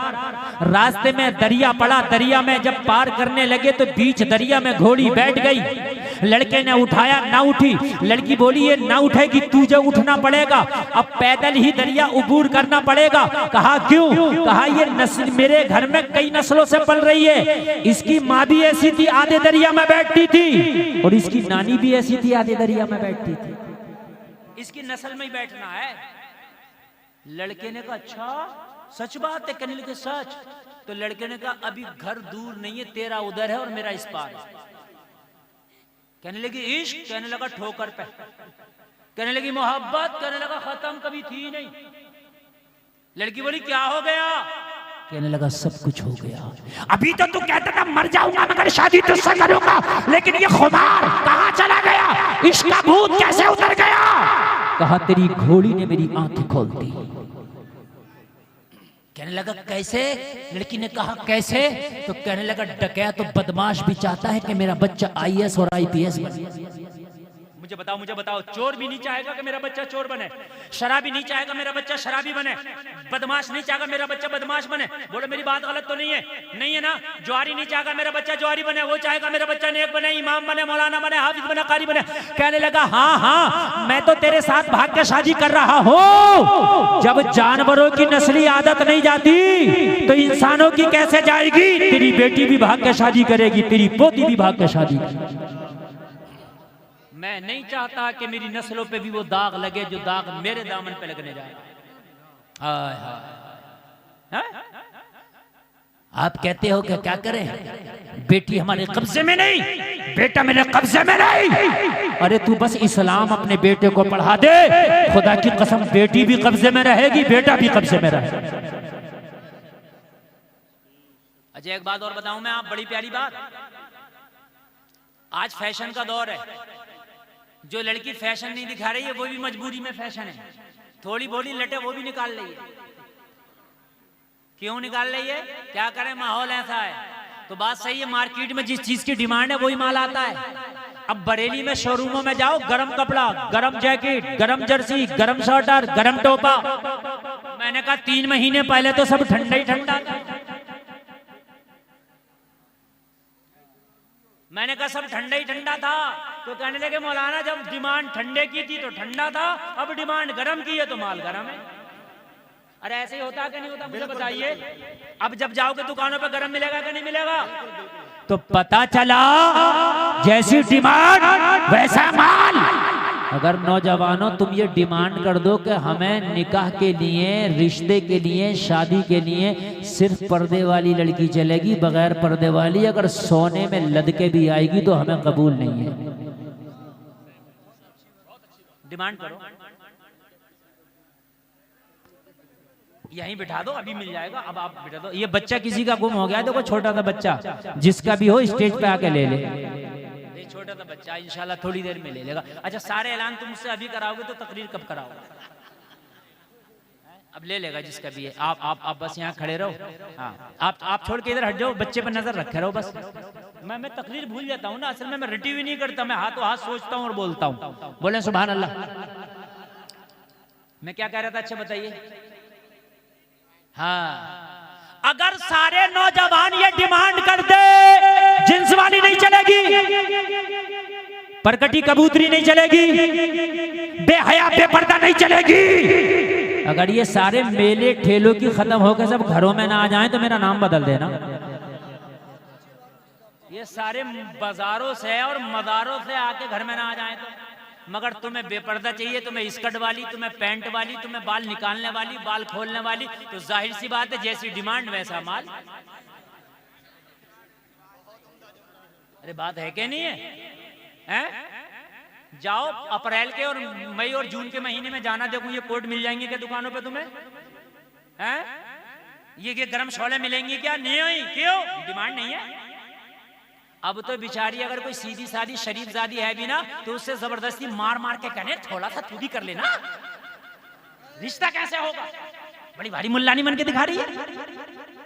रास्ते में दरिया पड़ा, दरिया में जब पार करने लगे तो बीच दरिया में घोड़ी बैठ गई। लड़के ने उठाया, ना उठी। लड़की बोली ये ना उठेगी, तुझे उठना पड़ेगा, अब पैदल ही दरिया उबूर करना पड़ेगा। कहा क्यों? कहा ये नस्ल मेरे घर में कई नस्लों से पल रही है, इसकी माँ भी ऐसी थी, आधे दरिया में बैठती थी, और इसकी नानी भी ऐसी थी, आधे दरिया में बैठती थी, इसकी नस्ल में ही बैठना है। लड़के ने कहा अच्छा सच बात है? कहने लगे सच। तो लड़के ने कहा अभी घर दूर नहीं है, तेरा उधर है और मेरा इस पार है। कहने लगी इश्क, कहने लगा ठोकर पे, कहने लगी मोहब्बत, कहने लगा खत्म, कभी थी नहीं। लड़की बोली क्या हो गया? कहने लगा सब कुछ हो गया। अभी तो तू कहता था मर जाऊंगा मगर शादी तुझसे करूंगा, लेकिन ये खुमार कहां चला गया? इश्क का भूत कैसे उतर गया? कहा तेरी घोड़ी ने मेरी आंखें खोल दी। कहने लगा कैसे? लड़की ने कहा कैसे? तो कहने लगा डकैत तो बदमाश भी चाहता है कि मेरा बच्चा IAS और IPS बने। मुझे बताओ, चोर भी नहीं चाहेगा कि मेरा बच्चा चोर बने, शराबी नहीं चाहेगा मेरा बच्चा शराबी बने, बदमाश नहीं चाहेगा मेरा बच्चा बदमाश बने। बोलो मेरी बात गलत तो नहीं है? नहीं है ना? ज्वारी नहीं चाहेगा मेरा बच्चा ज्वारी बने, वो चाहेगा मेरा बच्चा नेक बने, इमाम बने, मौलाना बने, हाफिज बने, कारी बने। कहने लगा हाँ हाँ मैं तो तेरे साथ भाग के शादी कर रहा हूँ। जब जानवरों की नस्ली आदत नहीं जाती तो इंसानों की कैसे जाएगी? तेरी बेटी भी भाग के शादी करेगी, तेरी पोती भी भाग के शादी करेगी। मैं नहीं चाहता कि मेरी नस्लों पे भी वो दाग लगे जो दाग मेरे दामन पे लगने जाए। हाय हाय, आप कहते हो कि क्या करें? बेटी हमारे कब्जे में नहीं, बेटा मेरे कब्जे में नहीं। अरे तू बस इस्लाम अपने बेटे को पढ़ा दे, खुदा की कसम बेटी भी कब्जे में रहेगी, बेटा भी कब्जे में रहेगा। अच्छा एक बात और बताऊं मैं, आप बड़ी प्यारी बात, आज फैशन का दौर है, जो लड़की फैशन नहीं दिखा रही है वो भी मजबूरी में फैशन है, थोड़ी बोली लटे वो भी निकाल रही है। क्यों निकाल रही है? क्या करें, माहौल ऐसा है। तो बात सही है, मार्केट में जिस चीज की डिमांड है वही माल आता है। अब बरेली में शोरूमों में जाओ, गरम कपड़ा, गरम जैकेट, गरम जर्सी, गरम स्वेटर, गरम टोपा। मैंने कहा 3 महीने पहले तो सब ठंडा ही ठंडा था। मैंने कहा सब ठंडा ही ठंडा था, तो कहने लगे मौलाना जब डिमांड ठंडे की थी तो ठंडा था, अब डिमांड गरम की है तो माल गरम है। अरे ऐसे ही होता कि नहीं होता, मुझे बताइए। अब जब जाओगे दुकानों पे गरम मिलेगा कि नहीं मिलेगा? तो पता चला जैसी डिमांड वैसा माल। अगर नौजवानों तुम ये डिमांड कर दो कि हमें निकाह के लिए, रिश्ते के लिए, शादी के लिए सिर्फ पर्दे वाली लड़की चलेगी, बगैर पर्दे वाली अगर सोने में लदके भी आएगी तो हमें कबूल नहीं है। डिमांड करो, यहीं बिठा दो, अभी मिल जाएगा। अब आप बिठा दो। ये बच्चा किसी का गुम हो गया, देखो छोटा सा बच्चा, जिसका भी हो स्टेज पे आके ले ले। छोटा सा बच्चा इंशाल्लाह थोड़ी देर में ले लेगा। अच्छा, सारे ऐलान तुम मुझसे अभी कराओगे तो तकरीर कब कराओगे? अब ले लेगा जिसका भी है। आप बस यहाँ खड़े रहो। हाँ, आप छोड़ के इधर हट जाओ, बच्चे पर नजर रखे रहो बस। मैं तकरीर भूल जाता हूँ ना, असल में मैं रटी हुई नहीं करता, मैं हाथों हाथ सोचता हूँ और बोलता हूँ। बोले सुभान अल्लाह। मैं क्या कह रहा था, अच्छा बताइए। हाँ, अगर सारे नौजवान ये डिमांड कर दे, जिन्स वाली नहीं चलेगी, परकटी कबूतरी नहीं चलेगी, बेहया बेपर्दा नहीं चलेगी। अगर ये सारे मेले ठेलों की खत्म होकर सब घरों में ना आ जाएं तो मेरा नाम बदल देना। ये सारे बाजारों से और मदारों से आके घर में ना आ जाएं तो। मगर तुम्हें बेपर्दा चाहिए, तुम्हें स्कर्ट वाली, तुम्हें पैंट वाली, तुम्हें बाल निकालने वाली, बाल खोलने वाली, तो जाहिर सी बात है जैसी डिमांड वैसा माल। अरे बात है कि नहीं है? हैं? जाओ अप्रैल के और मई और जून के महीने में जाना, देखो ये कोट मिल जाएंगे क्या दुकानों पे तुम्हें? हैं? ये गरम शोले मिलेंगे क्या? नहीं, क्यों? डिमांड नहीं है। अब तो बिचारी अगर कोई सीधी सादी शरीफ जादी है भी ना, तो उससे जबरदस्ती मार मार के कहने थोड़ा सा तू भी कर लेना, रिश्ता कैसे होगा? बड़ी भारी मुल्लानी बन के दिखा रही है,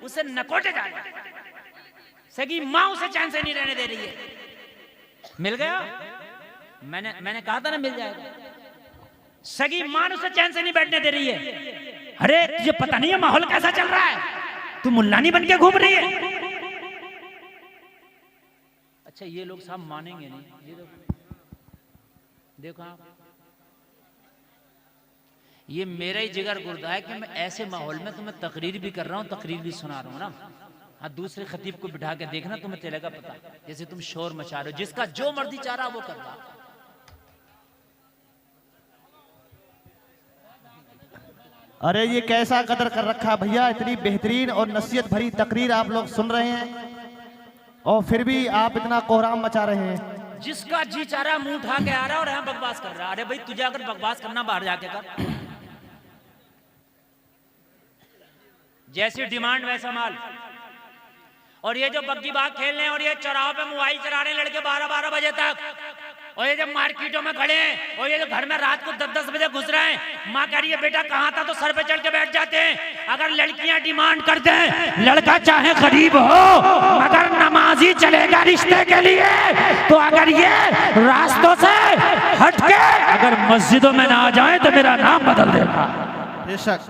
उसे नकोटे जा रही है। सगी माँ उसे चैन से नहीं रहने दे रही है। मिल गया? मैंने कहा था ना मिल जाएगा। सगी माँ उसे चैन से नहीं बैठने दे रही है। अरे तुझे पता नहीं है माहौल कैसा चल रहा है, तू मुल्लानी बन के घूम रही है। अच्छा, ये लोग साहब मानेंगे नहीं। ये देखो आप, ये मेरा ही जिगर गुर्दा है कि मैं ऐसे माहौल में तुम्हें तकरीर भी कर रहा हूँ, तकरीर भी सुना रहा हूँ ना। हाँ, दूसरे खतीब को बिठा के देखना, तुम्हें चलेगा पता। जैसे तुम शोर मचा रहे हो, जिसका जो मर्जी चाह रहा वो कर रहा। अरे ये कैसा कदर कर रखा भैया, इतनी बेहतरीन और नसीहत भरी तकरीर आप लोग सुन रहे हैं और फिर भी आप इतना कोहराम मचा रहे हैं। जिसका जी चाह रहा मुंह उठा के आ रहा है और यहाँ बकवास कर रहा है। अरे भाई तुझे अगर बकवास करना बाहर जाके कर, जैसी डिमांड वैसा माल। और ये जो बग्गी बाग खेल रहे हैं और ये चौराहों पे मोबाइल चला रहे हैं लड़के 12-12 बजे तक, और ये जब मार्केटों में खड़े हैं और ये जो घर में रात को 10-10 बजे घुस रहे हैं, माँ कह रही है बेटा कहाँ था, तो सर पे चढ़ के बैठ जाते हैं। अगर लड़कियां डिमांड करते हैं, लड़का चाहे गरीब हो मगर नमाजी चलेगा रिश्ते के लिए, तो अगर ये रास्तों से हट के अगर मस्जिदों में ना आ जाए तो मेरा नाम बदल देगा। बेशक।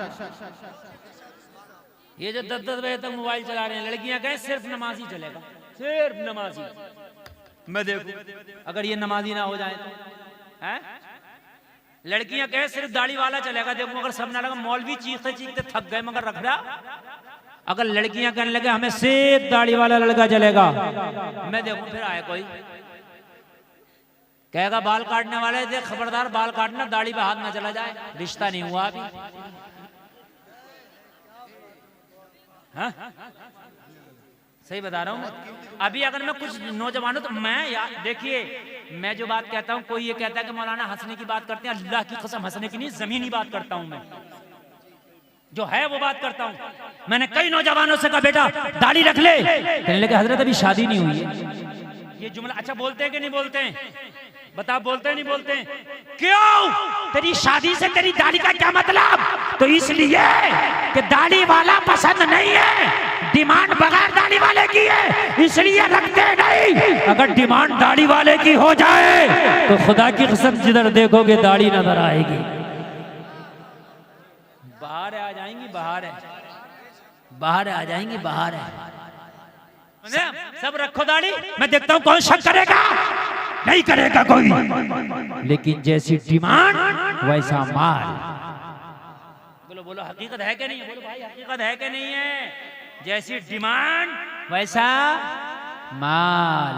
ये जो 10-10 बजे तक मोबाइल चला रहे हैं, लड़कियां कहें सिर्फ नमाजी चलेगा, सिर्फ नमाजी। मैं देखूं अगर ये नमाजी ना हो जाए तो। हैं? लड़कियां कहें सिर्फ दाढ़ी वाला चलेगा, देखो अगर सब ना लगा। मौलवी चीखते चीखते थक गए मगर रख रहा। अगर लड़कियां कहने लगे हमें सिर्फ दाढ़ी वाला लड़का चलेगा, मैं देखूं फिर आए कोई कहेगा बाल काटने वाले थे, खबरदार बाल काटना, दाढ़ी पे हाथ ना चला जाए, रिश्ता नहीं हुआ अभी। हाँ? सही बता रहा हूँ। अभी अगर मैं कुछ नौजवानों, तो मैं यार देखिए, मैं जो बात कहता हूँ, कोई ये कहता है कि मौलाना हंसने की बात करते हैं, अल्लाह की कसम हंसने की नहीं, जमीनी बात करता हूँ मैं, जो है वो बात करता हूँ। मैंने कई नौजवानों से कहा बेटा दाढ़ी रख ले, कहने लगे हजरत अभी शादी नहीं हुई है। ये जुमला अच्छा बोलते हैं कि नहीं बोलते हैं? बता, बोलते हैं नहीं बोलते हैं? क्यों? तेरी शादी से तेरी दाढ़ी का क्या मतलब? तो इसलिए कि दाढ़ी वाला पसंद नहीं है, डिमांड बगैर दाढ़ी वाले की है, इसलिए रखते नहीं। अगर डिमांड दाढ़ी वाले की हो जाए तो खुदा की कसम जिधर देखोगे दाढ़ी नजर आएगी। बाहर आ जाएंगी, बाहर आ जाएंगी, बाहर है। सब रखो दाढ़ी, मैं देखता हूं कौन शक करेगा। नहीं करेगा कोई, लेकिन जैसी डिमांड वैसा माल। बोलो बोलो, हकीकत है कि नहीं? बोलो भाई, हकीकत है कि नहीं है? जैसी डिमांड वैसा माल।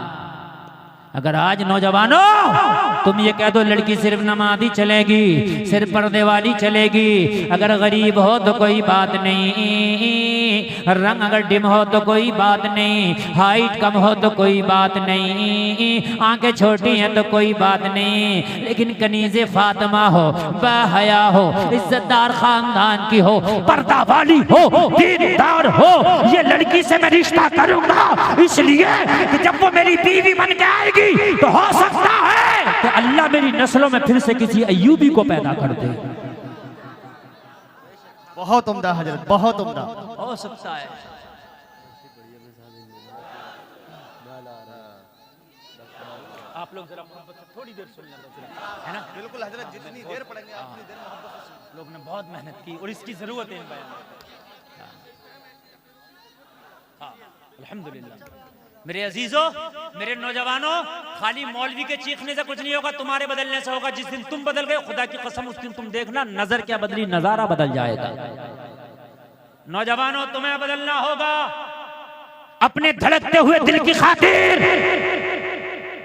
अगर आज नौजवानों तुम ये कह दो लड़की सिर्फ नमाज़ी चलेगी, सिर्फ पर्दे वाली चलेगी, अगर गरीब हो तो कोई बात नहीं, रंग अगर डिम हो तो कोई बात नहीं, हाइट कम हो तो कोई बात नहीं, आंखें छोटी हैं तो कोई बात नहीं, लेकिन कनीज़े फातिमा हो, बाहया हो, इज्जतदार खानदान की हो, पर्दा वाली हो, दीनदार हो, ये लड़की से मैं रिश्ता करूंगा इसलिए कि जब वो मेरी बीवी बन के आएगी तो हो सकता है कि अल्लाह मेरी नस्लों में फिर से किसी अय्यूबी को पैदा कर दे। बहुत उम्दा हजरत, बहुत उम्दा। हो सकता है। आप लोग जरा थोड़ी देर सुन लें, है ना? बिल्कुल हजरत, जितनी देर पढ़ेंगे आप उतनी देर मोहब्बत। लोग ने बहुत मेहनत की और इसकी जरूरत है इन बयान। हाँ, अल्हम्दुलिल्लाह। मेरे अजीजों, मेरे नौजवानों, खाली मौलवी के चीखने से कुछ नहीं होगा, तुम्हारे बदलने से होगा। जिस दिन तुम बदल गए, खुदा की कसम उस दिन तुम देखना नजर क्या बदली, नजारा बदल जाएगा। नौजवानों, तुम्हें बदलना होगा अपने धड़कते हुए दिल की खातिर।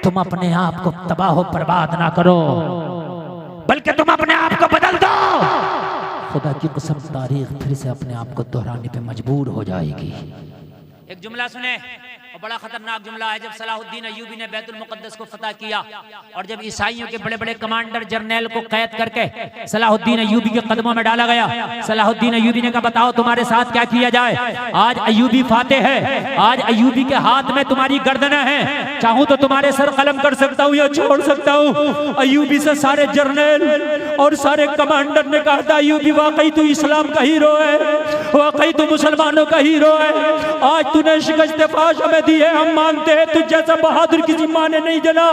तुम अपने आप को तबाह बर्बाद ना करो, बल्कि तुम अपने आप को बदल दो। खुदा की कसम तारीख फिर से अपने आप को दोहराने पे मजबूर हो जाएगी। एक जुमला सुने, और बड़ा खतरनाक जुमला है। जब सलाहुद्दीन अय्यूबी ने बैतुल मुक़द्दस को फतह किया और जब ईसाइयों के बड़े बड़े कमांडर जर्नैल को कैद करके सलाहुद्दीन अय्यूबी के कदमों में डाला गया, सलाहुद्दीन अय्यूबी ने कहा बताओ तुम्हारे साथ क्या किया जाए। आज अय्यूबी फातेह है, आज अय्यूबी के हाथ में तुम्हारी गर्दनें हैं, चाहूं तो तुम्हारे सर कलम कर सकता हूं या छोड़ सकता हूं। अय्यूबी से सारे जर्नैल और सारे कमांडर ने कहा था अय्यूबी वाकई तू इस्लाम का हीरो है, वाकई तू मुसलमानों का हीरो है, आज तूने शिकस्त फाश हमें दी है, हम मानते हैं तुझ जैसा बहादुर किसी माँ ने नहीं जना,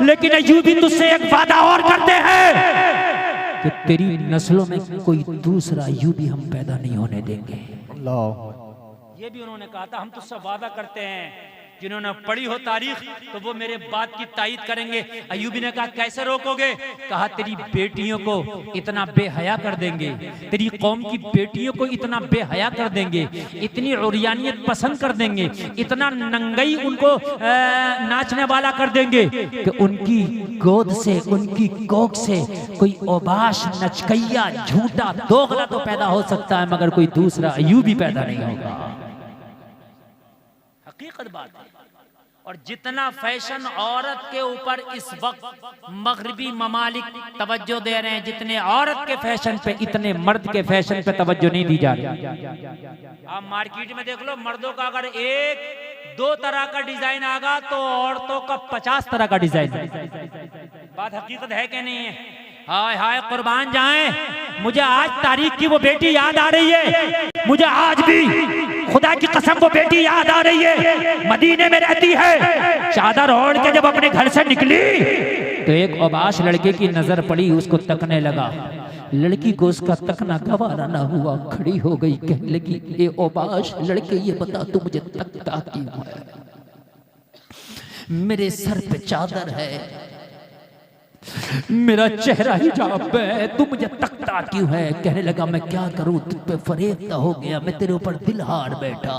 लेकिन अय्यूबी तुझसे एक वादा और करते हैं कि तेरी नस्लों में कोई दूसरा अय्यूबी हम पैदा नहीं होने देंगे। ये भी उन्होंने कहा था, हम तुझसे वादा करते हैं। जिन्होंने पढ़ी हो तारीख तो वो मेरे बात की तायीद करेंगे। अय्यूबी ने कहा कैसे रोकोगे? कहा तेरी बेटियों को इतना बेहया कर देंगे, तेरी कौम की बेटियों को इतना बेहया कर देंगे, इतनी उरियानियत पसंद कर देंगे, इतना नंगई उनको नाचने वाला कर देंगे कि उनकी गोद से, उनकी कोख से कोई ओबाश, नचकैया, झूठा, दोगला तो पैदा हो सकता है, मगर कोई दूसरा अय्यूबी पैदा नहीं होगा। हकीकत बात है। और जितना फैशन औरत के ऊपर इस वक्त मगरबी ममालिक तवज्जो दे रहे हैं, जितने औरत के फैशन पे इतने मर्द के फैशन पे तवज्जो नहीं दी जा रही। आप मार्केट में देख लो, मर्दों का अगर एक दो तरह का डिजाइन आगा तो औरतों का 50 तरह का डिजाइन। बात हकीकत है कि नहीं है? हाय हाय कुर्बान जाएं, मुझे आज तारीख की वो बेटी याद आ रही है, मुझे आज भी खुदा की कसम वो बेटी याद आ रही है, मदीने में रहती है, चादर ओढ़ के जब अपने घर से निकली तो एक ओबाश लड़के की नजर पड़ी, उसको तकने लगा। लड़की को उसका तकना गवारा ना हुआ, खड़ी हो गई, कहने लगी ए ओबाश लड़के ये बता तू मुझे तकता क्यों है? मेरे सर पे चादर है, मेरा चेहरा हिजाब है, तू मुझे तकता क्यों है? कहने लगा मैं क्या करूं, तुझ पे फरेबता हो गया, मैं तेरे ऊपर दिल हार बैठा।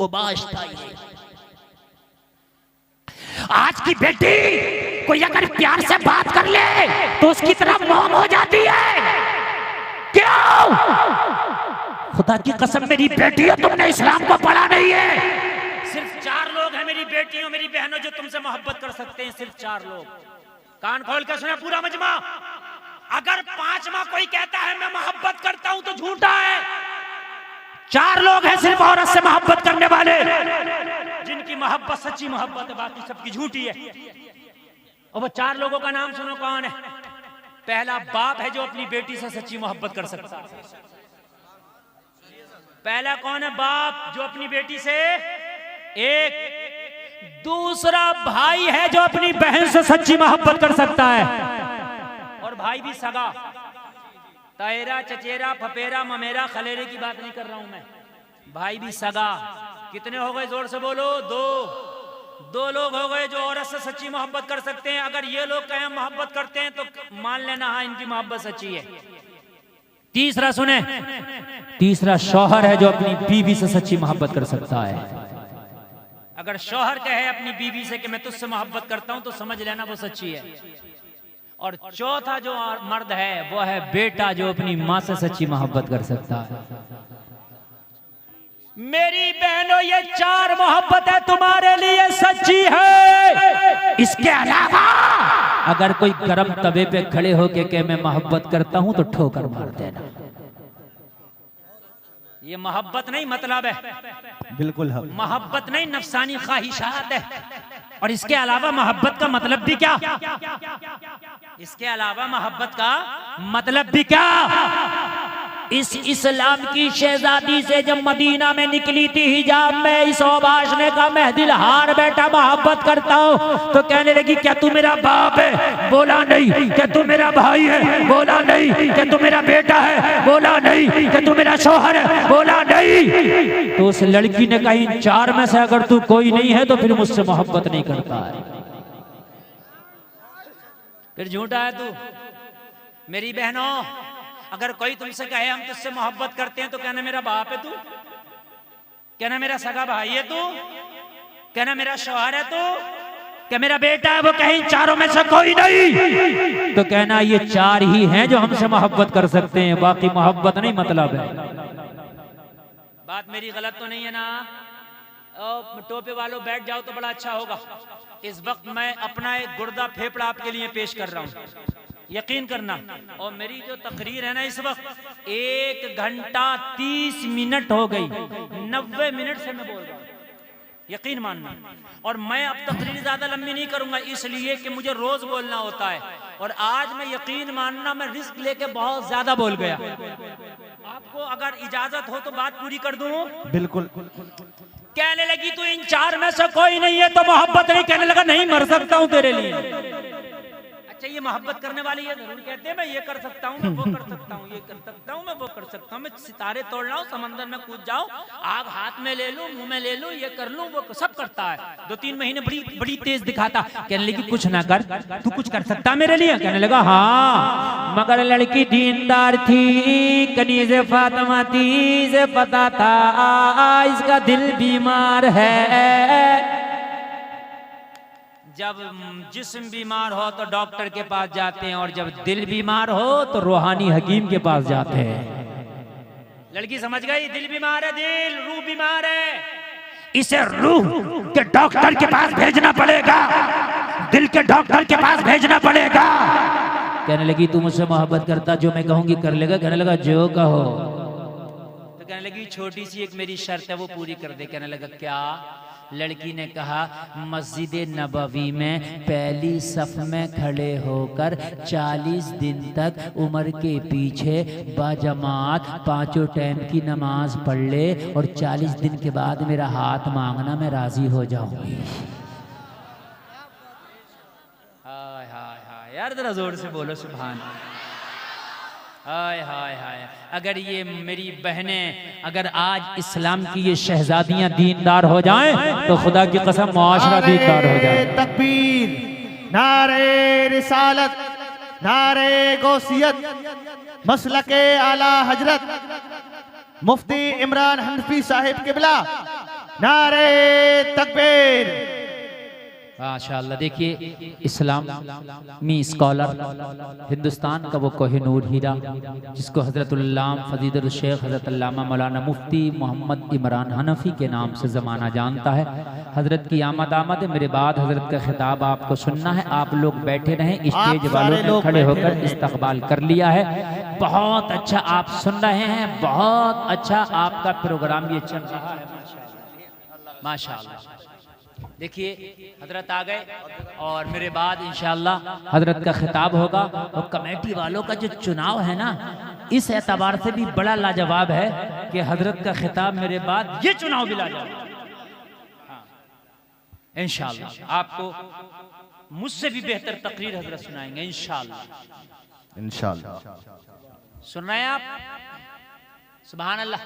ओबाश था ये। आज की बेटी कोई अगर प्यार से बात कर ले तो उसकी तरफ मोम हो जाती है। क्यों? खुदा की कसम मेरी बेटी हो, तुमने इस्लाम को पढ़ा नहीं है। सिर्फ 4 लोग हैं मेरी बेटियों, मेरी बहनों, जो तुमसे मोहब्बत कर सकते हैं, सिर्फ 4 लोग। कान खोल के सुने पूरा मजमा। अगर 5वां कोई कहता है मैं मोहब्बत करता हूं तो झूठा है। 4 लोग हैं सिर्फ औरत से मोहब्बत करने वाले, जिनकी मोहब्बत सच्ची मोहब्बत है, बाकी सबकी झूठी है। और वो 4 लोगों का नाम सुनो कौन है। पहला बाप है जो अपनी बेटी से सच्ची मोहब्बत कर सकता है। पहला कौन है? बाप जो अपनी बेटी से एक। दूसरा भाई है जो अपनी बहन से सच्ची मोहब्बत कर सकता है, और भाई भी सगा। तायरा, चचेरा, फपेरा, ममेरा, खलेरे की बात नहीं कर रहा हूं मैं, भाई भी सगा। कितने हो गए? जोर से बोलो। 2 लोग हो गए जो औरत से सच्ची मोहब्बत कर सकते हैं। अगर ये लोग कहें मोहब्बत करते हैं तो मान लेना हाँ इनकी मोहब्बत सच्ची है। तीसरा सुने, तीसरा शौहर है जो अपनी बीवी से सच्ची मोहब्बत कर सकता है। अगर शौहर कहे अपनी बीवी से कि मैं तुझसे मोहब्बत करता हूं तो समझ लेना वो सच्ची है। और चौथा जो मर्द है वो है बेटा जो अपनी मां से सच्ची मोहब्बत कर सकता है। मेरी बहनों, ये 4 मोहब्बतें तुम्हारे लिए सच्ची है। इसके अलावा अगर कोई गरम तवे पे खड़े होके के मैं मोहब्बत करता हूं तो ठोकर मार देना। ये मोहब्बत नहीं मतलब है, बिल्कुल है। मोहब्बत नहीं, नफसानी ख्वाहिशात है। और इसके अलावा मोहब्बत का मतलब भी क्या? इसके अलावा मोहब्बत का मतलब भी क्या? इस इस्लाम की शहजादी से जब मदीना में निकली थी हिजाब में, इस औबाश ने कहा मैं दिल हार बैठा मोहब्बत करता हूँ। तो कहने लगी क्या तू मेरा बाप है? बोला नहीं। क्या तू मेरा भाई है? बोला नहीं। क्या तू मेरा बेटा है? बोला नहीं। क्या तू मेरा शौहर है? बोला नहीं। तो उस लड़की ने कहा इन 4 में से अगर तू कोई नहीं है तो फिर मुझसे मोहब्बत नहीं करता है। फिर झूठा है तू। मेरी बहनों, अगर कोई तुमसे कहे हम तुझसे मोहब्बत करते हैं तो कहना मेरा बाप है तू, कहना मेरा सगा भाई है तू, कहना मेरा शौहर है तू, क्या मेरा बेटा है। वो कहे इन 4 में से कोई नहीं तो कहना ये 4 ही हैं जो हमसे मोहब्बत कर सकते हैं, बाकी मोहब्बत नहीं मतलब है। बात मेरी गलत तो नहीं है ना? टोपे वालों बैठ जाओ तो बड़ा अच्छा होगा। इस वक्त मैं अपना एक गुर्दा फेफड़ा आपके लिए पेश कर रहा हूं, यकीन करना। और मेरी जो तकरीर है ना इस वक्त 1 घंटा 30 मिनट हो गई, 90 मिनट से मैं बोल रहा हूँ, यकीन मानना। और मैं अब तकरीर ज्यादा लंबी नहीं करूंगा इसलिए कि मुझे रोज बोलना होता है। और आज मैं यकीन मानना मैं रिस्क लेके बहुत ज्यादा बोल गया। आपको अगर इजाजत हो तो बात पूरी कर दूं। बिल्कुल। कहने लगी तू इन 4 में से कोई नहीं है तो मोहब्बत नहीं। कहने लगा नहीं, मर सकता हूं तेरे लिए। अच्छा, ये मोहब्बत करने वाले ये जरूर कहते हैं मैं ये कर सकता हूँ, मैं वो कर सकता हूँ, ये कर सकता हूँ, मैं वो कर सकता हूँ, मैं सितारे तोड़ लाऊं, समंदर में कूद जाऊं, आग हाथ में ले लूं, मुंह में ले लूं, ये कर लूं, वो सब करता है। 2-3 महीने बड़ी तेज दिखाता। कहने लगी कुछ ना कर, तू कुछ कर सकता मेरे लिए? कहने लगा हाँ, मगर लड़की दीनदार थी, कनीज़ फातिमा थी, इसे पता था इसका दिल बीमार है। जब जिस्म बीमार हो तो डॉक्टर के पास जाते हैं, और जब दिल बीमार हो तो रूहानी हकीम के पास जाते हैं। लड़की समझ गई, दिल बीमार है, दिल, रूह बीमार है, इसे रूह के डॉक्टर के पास भेजना पड़ेगा, दिल के डॉक्टर के पास भेजना पड़ेगा। कहने लगी तू मुझसे मोहब्बत करता, जो मैं कहूंगी कर लेगा? कहने लगा जो कहो। तो कहने लगी छोटी सी एक मेरी शर्त है वो पूरी कर दे। कहने लगा क्या? लड़की ने कहा मस्जिद नबवी में पहली सफ में खड़े होकर 40 दिन तक उमर के पीछे बाजमात 5 टाइम की नमाज पढ़ ले, और 40 दिन के बाद मेरा हाथ मांगना, मैं राजी हो जाऊंगी। हाय हाय हाय यार, जरा जोर से बोलो सुभान अल्लाह। हाय हाय हाय। अगर ये मेरी बहनें, अगर आज इस्लाम की ये शहजादियां दीनदार हो जाएं तो खुदा की कसम मुआशरा दीनदार हो जाए। तकबीर, नारे रिसालत, नारे गौसियत, मसलके आला हजरत मुफ्ती इमरान हनफी साहिब किबला, नारे तकबीर। माशाअल्लाह। देखिए इस्लामी स्कॉलर हिंदुस्तान का वो कोहिनूर हीरा जिसको हज़रतुल्लाम फजीलुल शेख हज़रत अल्लामा मौलाना मुफ्ती मोहम्मद इमरान हनफी के नाम से ज़माना जानता है। हज़रत की आमद आमद है। मेरे बाद हज़रत का खिताब आपको सुनना है। आप लोग बैठे रहें, स्टेज वालों ने खड़े होकर इस्तकबाल कर लिया है। बहुत अच्छा आप सुन रहे हैं, बहुत अच्छा आपका प्रोग्राम ये चल रहा है। माशाअल्लाह। देखिए हजरत आ गए और मेरे बाद इंशाअल्लाह हजरत का खिताब होगा। और कमेटी वालों का जो चुनाव है ना, इस एतबार से भी बड़ा लाजवाब है कि हजरत का खिताब मेरे बाद ये चुनाव भी लाजवाब। इंशाअल्लाह आपको मुझसे भी बेहतर तकरीर हजरत सुनाएंगे इंशाअल्लाह। इंशाअल्लाह सुन रहे हैं आप? सुभान अल्लाह।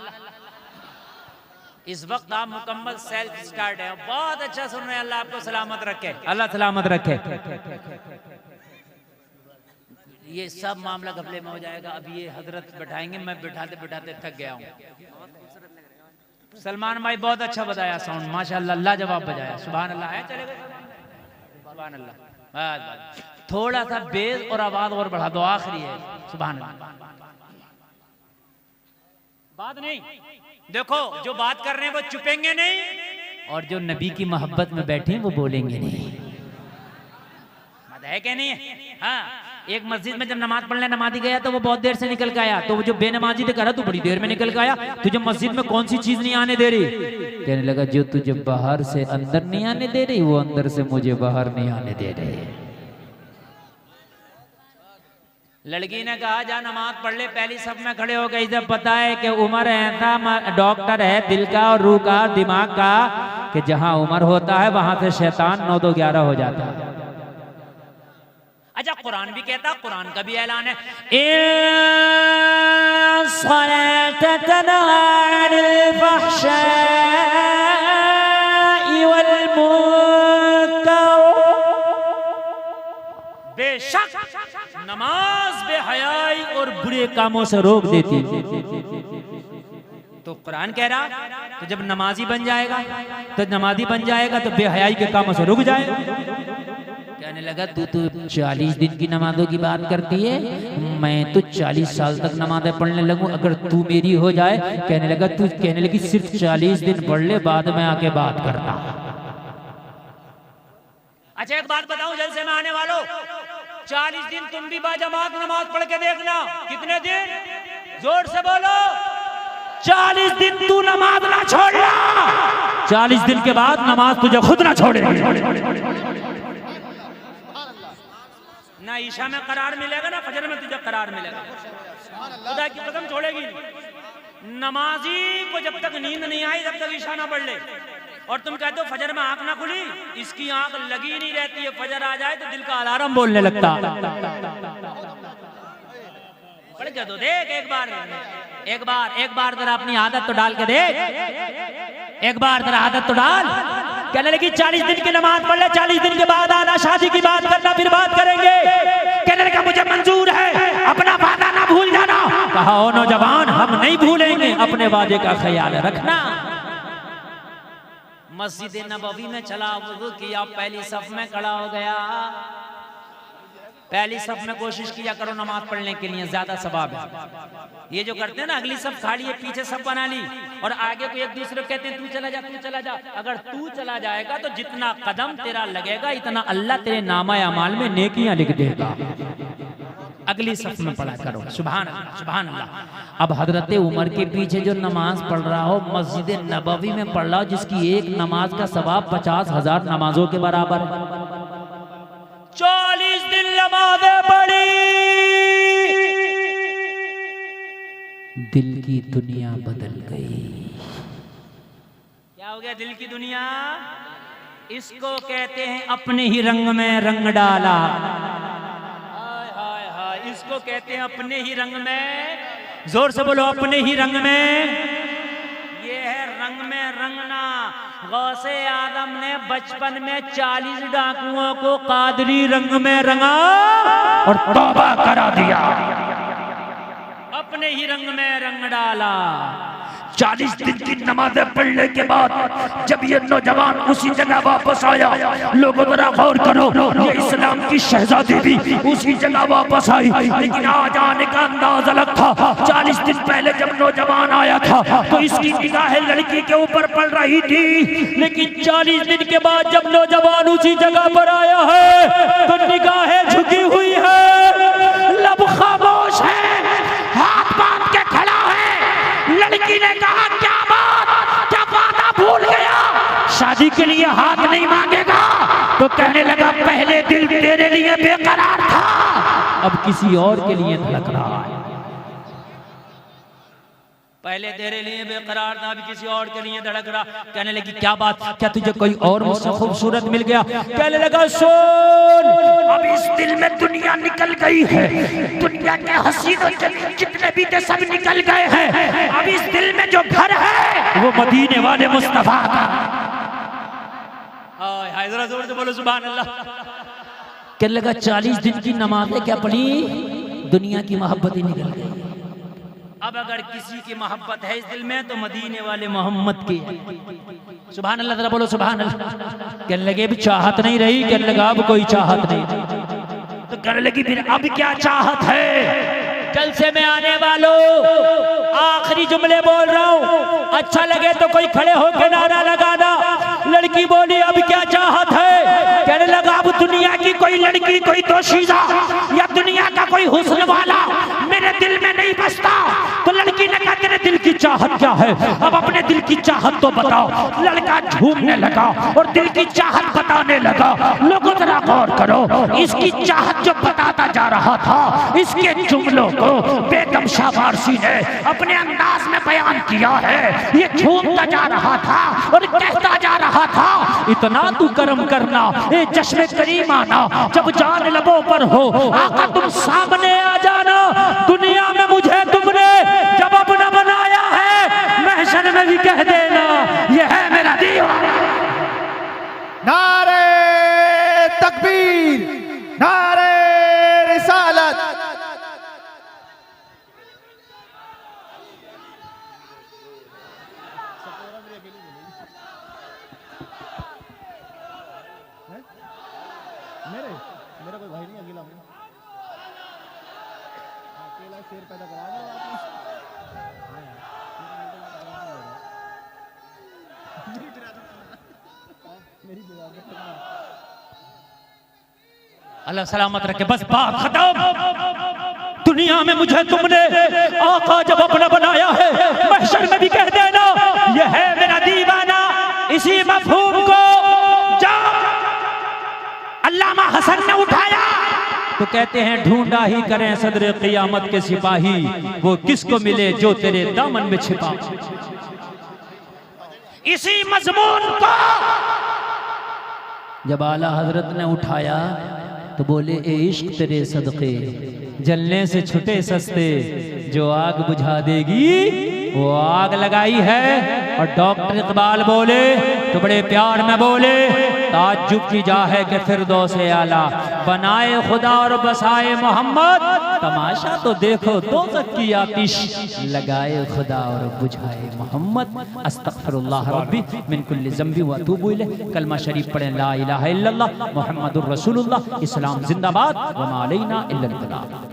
इस वक्त आप मुकम्मल सेल्फ स्टार्ट है, बहुत अच्छा सुन रहे हैं। अल्लाह आपको सलामत रखे, अल्लाह सलामत रखे। ये सब मामला घपले में हो जाएगा। अभी ये हजरत बैठाएंगे, मैं बैठाते बैठाते थक गया हूँ। सलमान भाई बहुत अच्छा बजाया साउंड, माशाल्लाह लाजवाब बजाया। सुभान अल्लाह है, चलेगा सुभान अल्लाह। थोड़ा सा बेस और आवाज और बढ़ा दो, आखिरी है। सुभान अल्लाह। बात नहीं, देखो जो बात कर रहे हैं वो चुपेंगे नहीं, और जो नबी की मोहब्बत में बैठे हैं वो बोलेंगे नहीं। बात है क्या नहीं है? हाँ, एक मस्जिद में जब नमाज पढ़ने नमाजी गया तो वो बहुत देर से निकल के आया, तो वो जो बेनमाजी ने कहा तू बड़ी देर में निकल के आया, तुझे मस्जिद में कौन सी चीज नहीं आने दे रही? कहने लगा जो तुझे बाहर से अंदर नहीं आने दे रही, वो अंदर से मुझे बाहर नहीं आने दे रही। लड़की ने कहा जा नमाज पढ़ ले, पहली सब में खड़े हो गई। जब पता है कि उमर ऐसा डॉक्टर है दिल का और रूह का और दिमाग का कि जहां उमर होता है वहां से शैतान 9 2 11 हो जाता है। अच्छा, कुरान भी कहता, कुरान का भी ऐलान है, बेशक नमाज बेहयाई और बुरे कामों से रोक देती। तो कुरान कह रहा तो जब नमाजी बन जाएगा तो नमाजी बन जाएगा तो बेहयाई के कामों से रुक जाएगा। कहने लगा तू तो 40 दिन की नमाजों की बात करती है, मैं तो 40 साल तक नमाजें पढ़ने लगूं अगर तू मेरी हो जाए। कहने लगा तू, कहने लगी सिर्फ 40 दिन पढ़ ले, बाद में आके बात करना। अच्छा एक बात बताऊं जलसे में आने वालों, 40 दिन तुम भी बाजमात नमाज पढ़ के देखना। कितने दिन? जोर से बोलो। 40 दिन तू नमाज ना छोड़ना, 40 दिन के बाद नमाज तुझे खुद ना छोड़ेगी। ना ईशा में करार मिलेगा ना फजर में तुझे करार मिलेगा। खुदा की कसम छोड़ेगी। नमाजी को जब तक नींद नहीं आई जब तक ईशा ना पढ़ ले, और तुम कहते हो फजर में आंख ना खुली, इसकी आंख लगी नहीं रहती है, फजर आ जाए तो दिल का अलार्म बोलने लगता। पढ़ के तो देख एक बार जरा अपनी आदत तो डाल के देख, एक बार जरा आदत तो डाल। कहने लगी 40 दिन की नमाज पढ़ ले, 40 दिन के बाद आना, शादी की बात करना, फिर बात करेंगे। कहने लगा मुझे मंजूर है, अपना वादा ना भूल जाना। कहा ओ नौजवान हम नहीं भूलेंगे, अपने वादे का ख्याल रखना। मस्जिद नबवी में चला, वुज़ू किया, पहली सफ में खड़ा हो गया। पहली सफ में कोशिश किया करो नमाज पढ़ने के लिए, ज्यादा सवाब है। ये जो करते हैं ना, अगली सफ खाली है, पीछे सफ बना ली और आगे को एक दूसरे को कहते हैं तू चला जा, तू चला जा। अगर तू चला जाएगा तो जितना कदम तेरा लगेगा इतना अल्लाह तेरे नामा अमाल में नेकियां लिख देगा। अगली सफ में पढ़ा करो। सुभान अल्लाह, सुभान अल्लाह। अब हजरत उमर के पीछे जो नमाज पढ़ रहा हो, मस्जिद नबवी में पढ़ रहा हो, जिसकी एक नमाज का सवाब 50,000 नमाजों के बराबर। 40 दिन नमाज़ें पढ़ी, दिल की दुनिया बदल गई। क्या हो गया दिल की दुनिया? इसको कहते हैं अपने ही रंग में रंग डाला। इसको कहते हैं अपने ही रंग में, जोर से बोलो अपने ही रंग में। ये है रंग में रंगना। गौसे आदम ने बचपन में 40 डाकुओं को कादरी रंग में रंगा और तौबा करा दिया, अपने ही रंग में रंग डाला। 40 दिन की नमाज़ें पढ़ने के बाद जब ये नौजवान उसी जगह वापस आया, लोगों जरा गौर करो, ये इस्लाम की शहजादी भी उसी जगह वापस आई, लेकिन आज आने का अंदाज अलग था। 40 दिन पहले जब नौजवान आया था तो इसकी निगाहें लड़की के ऊपर पड़ रही थी, लेकिन 40 दिन के बाद जब नौजवान उसी जगह पर आया है तो निगाहें झुकी हुई है, लब खामोश है, हाथ बांध के खड़ा है। लड़की ने कहा क्या बात, क्या वादा भूल गया? शादी के लिए हाथ नहीं मांगेगा। तो कहने लगा पहले दिल तेरे लिए बेकरार था, अब किसी और के लिए धड़क रहा है। पहले तेरे लिए बेकरार था, अभी किसी और के लिए धड़क रहा। कहने लगी क्या बात, क्या तुझे कोई और मुझसे खूबसूरत मिल गया? कहने लगा सुन, अब इस दिल में दुनिया निकल गई है, दुनिया के हसीन और जलील जितने भी थे सब निकल गए हैं। अब इस दिल में जो घर है वो मदीने वाले मुस्तफा का। हाय जरा जोर से बोलो सुभान अल्लाह। कहने लगा 40 दिन की नमाजें क्या पढ़ी, दुनिया की मोहब्बत ही निकल गई। अब अगर किसी की मोहब्बत है इस दिल में तो मदीने वाले मोहम्मद की। सुभान अल्लाह, जरा बोलो सुभान अल्लाह। कहने लगे भी चाहत नहीं रही, कहने लगा अब कोई चाहत नहीं। तो कहने लगी फिर अब क्या चाहत है? जलसे में आने वालों, आखिरी जुमले बोल रहा हूँ, अच्छा लगे तो कोई खड़े होकर नारा लगाना। लड़की बोली अब क्या चाहत है? कहने लगा अब दुनिया की कोई लड़की, कोई दोशीज़ा या दुनिया का कोई हुस्न वाला मेरे दिल में नहीं बसता। तो लड़की ने कहा तेरे दिल की चाहत क्या है, अब अपने दिल की चाहत तो बताओ। लड़का झूमने लगा और दिल की चाहत बताने लगा। लोगों जरा गौर करो, इसकी चाहत जो बताता जा रहा था, इसके जुमलों को बेगम शाह वारसी ने अपने अंदाज में बयान किया है। ये झूमता जा रहा था और कहता जा रहा था इतना तू कर्म करना, ए चश्मे करीम आना, जब जान लबों पर हो आका तुम सामने आ जाना। दुनिया में मुझे तुमने जब अपना बनाया है, महशर में भी कह देना ये है मेरा दीवाना। नारे तकबीर, नारे रिसालत। मेरा कोई भाई नहीं, अकेला हूं। अकेला शेर पैदा करा दो अल्लाह सलामत रखे। बस बात खत्म। दुनिया में मुझे तुमने आका जब अपना बनाया है, महशर में भी कह देना ये है मेरा दीवाना। इसी मफहूम को जब अल्लामा हसन ने उठाया तो कहते हैं ढूंढा ही करें सदर क़ियामत के सिपाही, वो किसको मिले जो तेरे दामन में छिपा। इसी मजमून को जब आला हजरत ने उठाया तो बोले ए इश्क तेरे सदके, जलने से छुटे सस्ते, जो आग बुझा देगी वो आग लगाई है। और डॉक्टर इकबाल बोले तो बड़े प्यार में बोले, ताज्जुब की जा है कि फिरदौस आला बनाए खुदा और बसाए मोहम्मद, तमाशा तो देखो दोज़ख की आतिश, लगाए खुदा और बुझाए मोहम्मद। अस्तगफिरुल्लाह रब्बी मिन कुल्लि ज़ंबि व अतूबु इलैह। कलमा शरीफ पढ़ें ला इलाहा इल्लल्लाह मुहम्मदुर रसूलुल्लाह। इस्लाम जिंदाबाद, व मा अलैना इल्लल बलाग।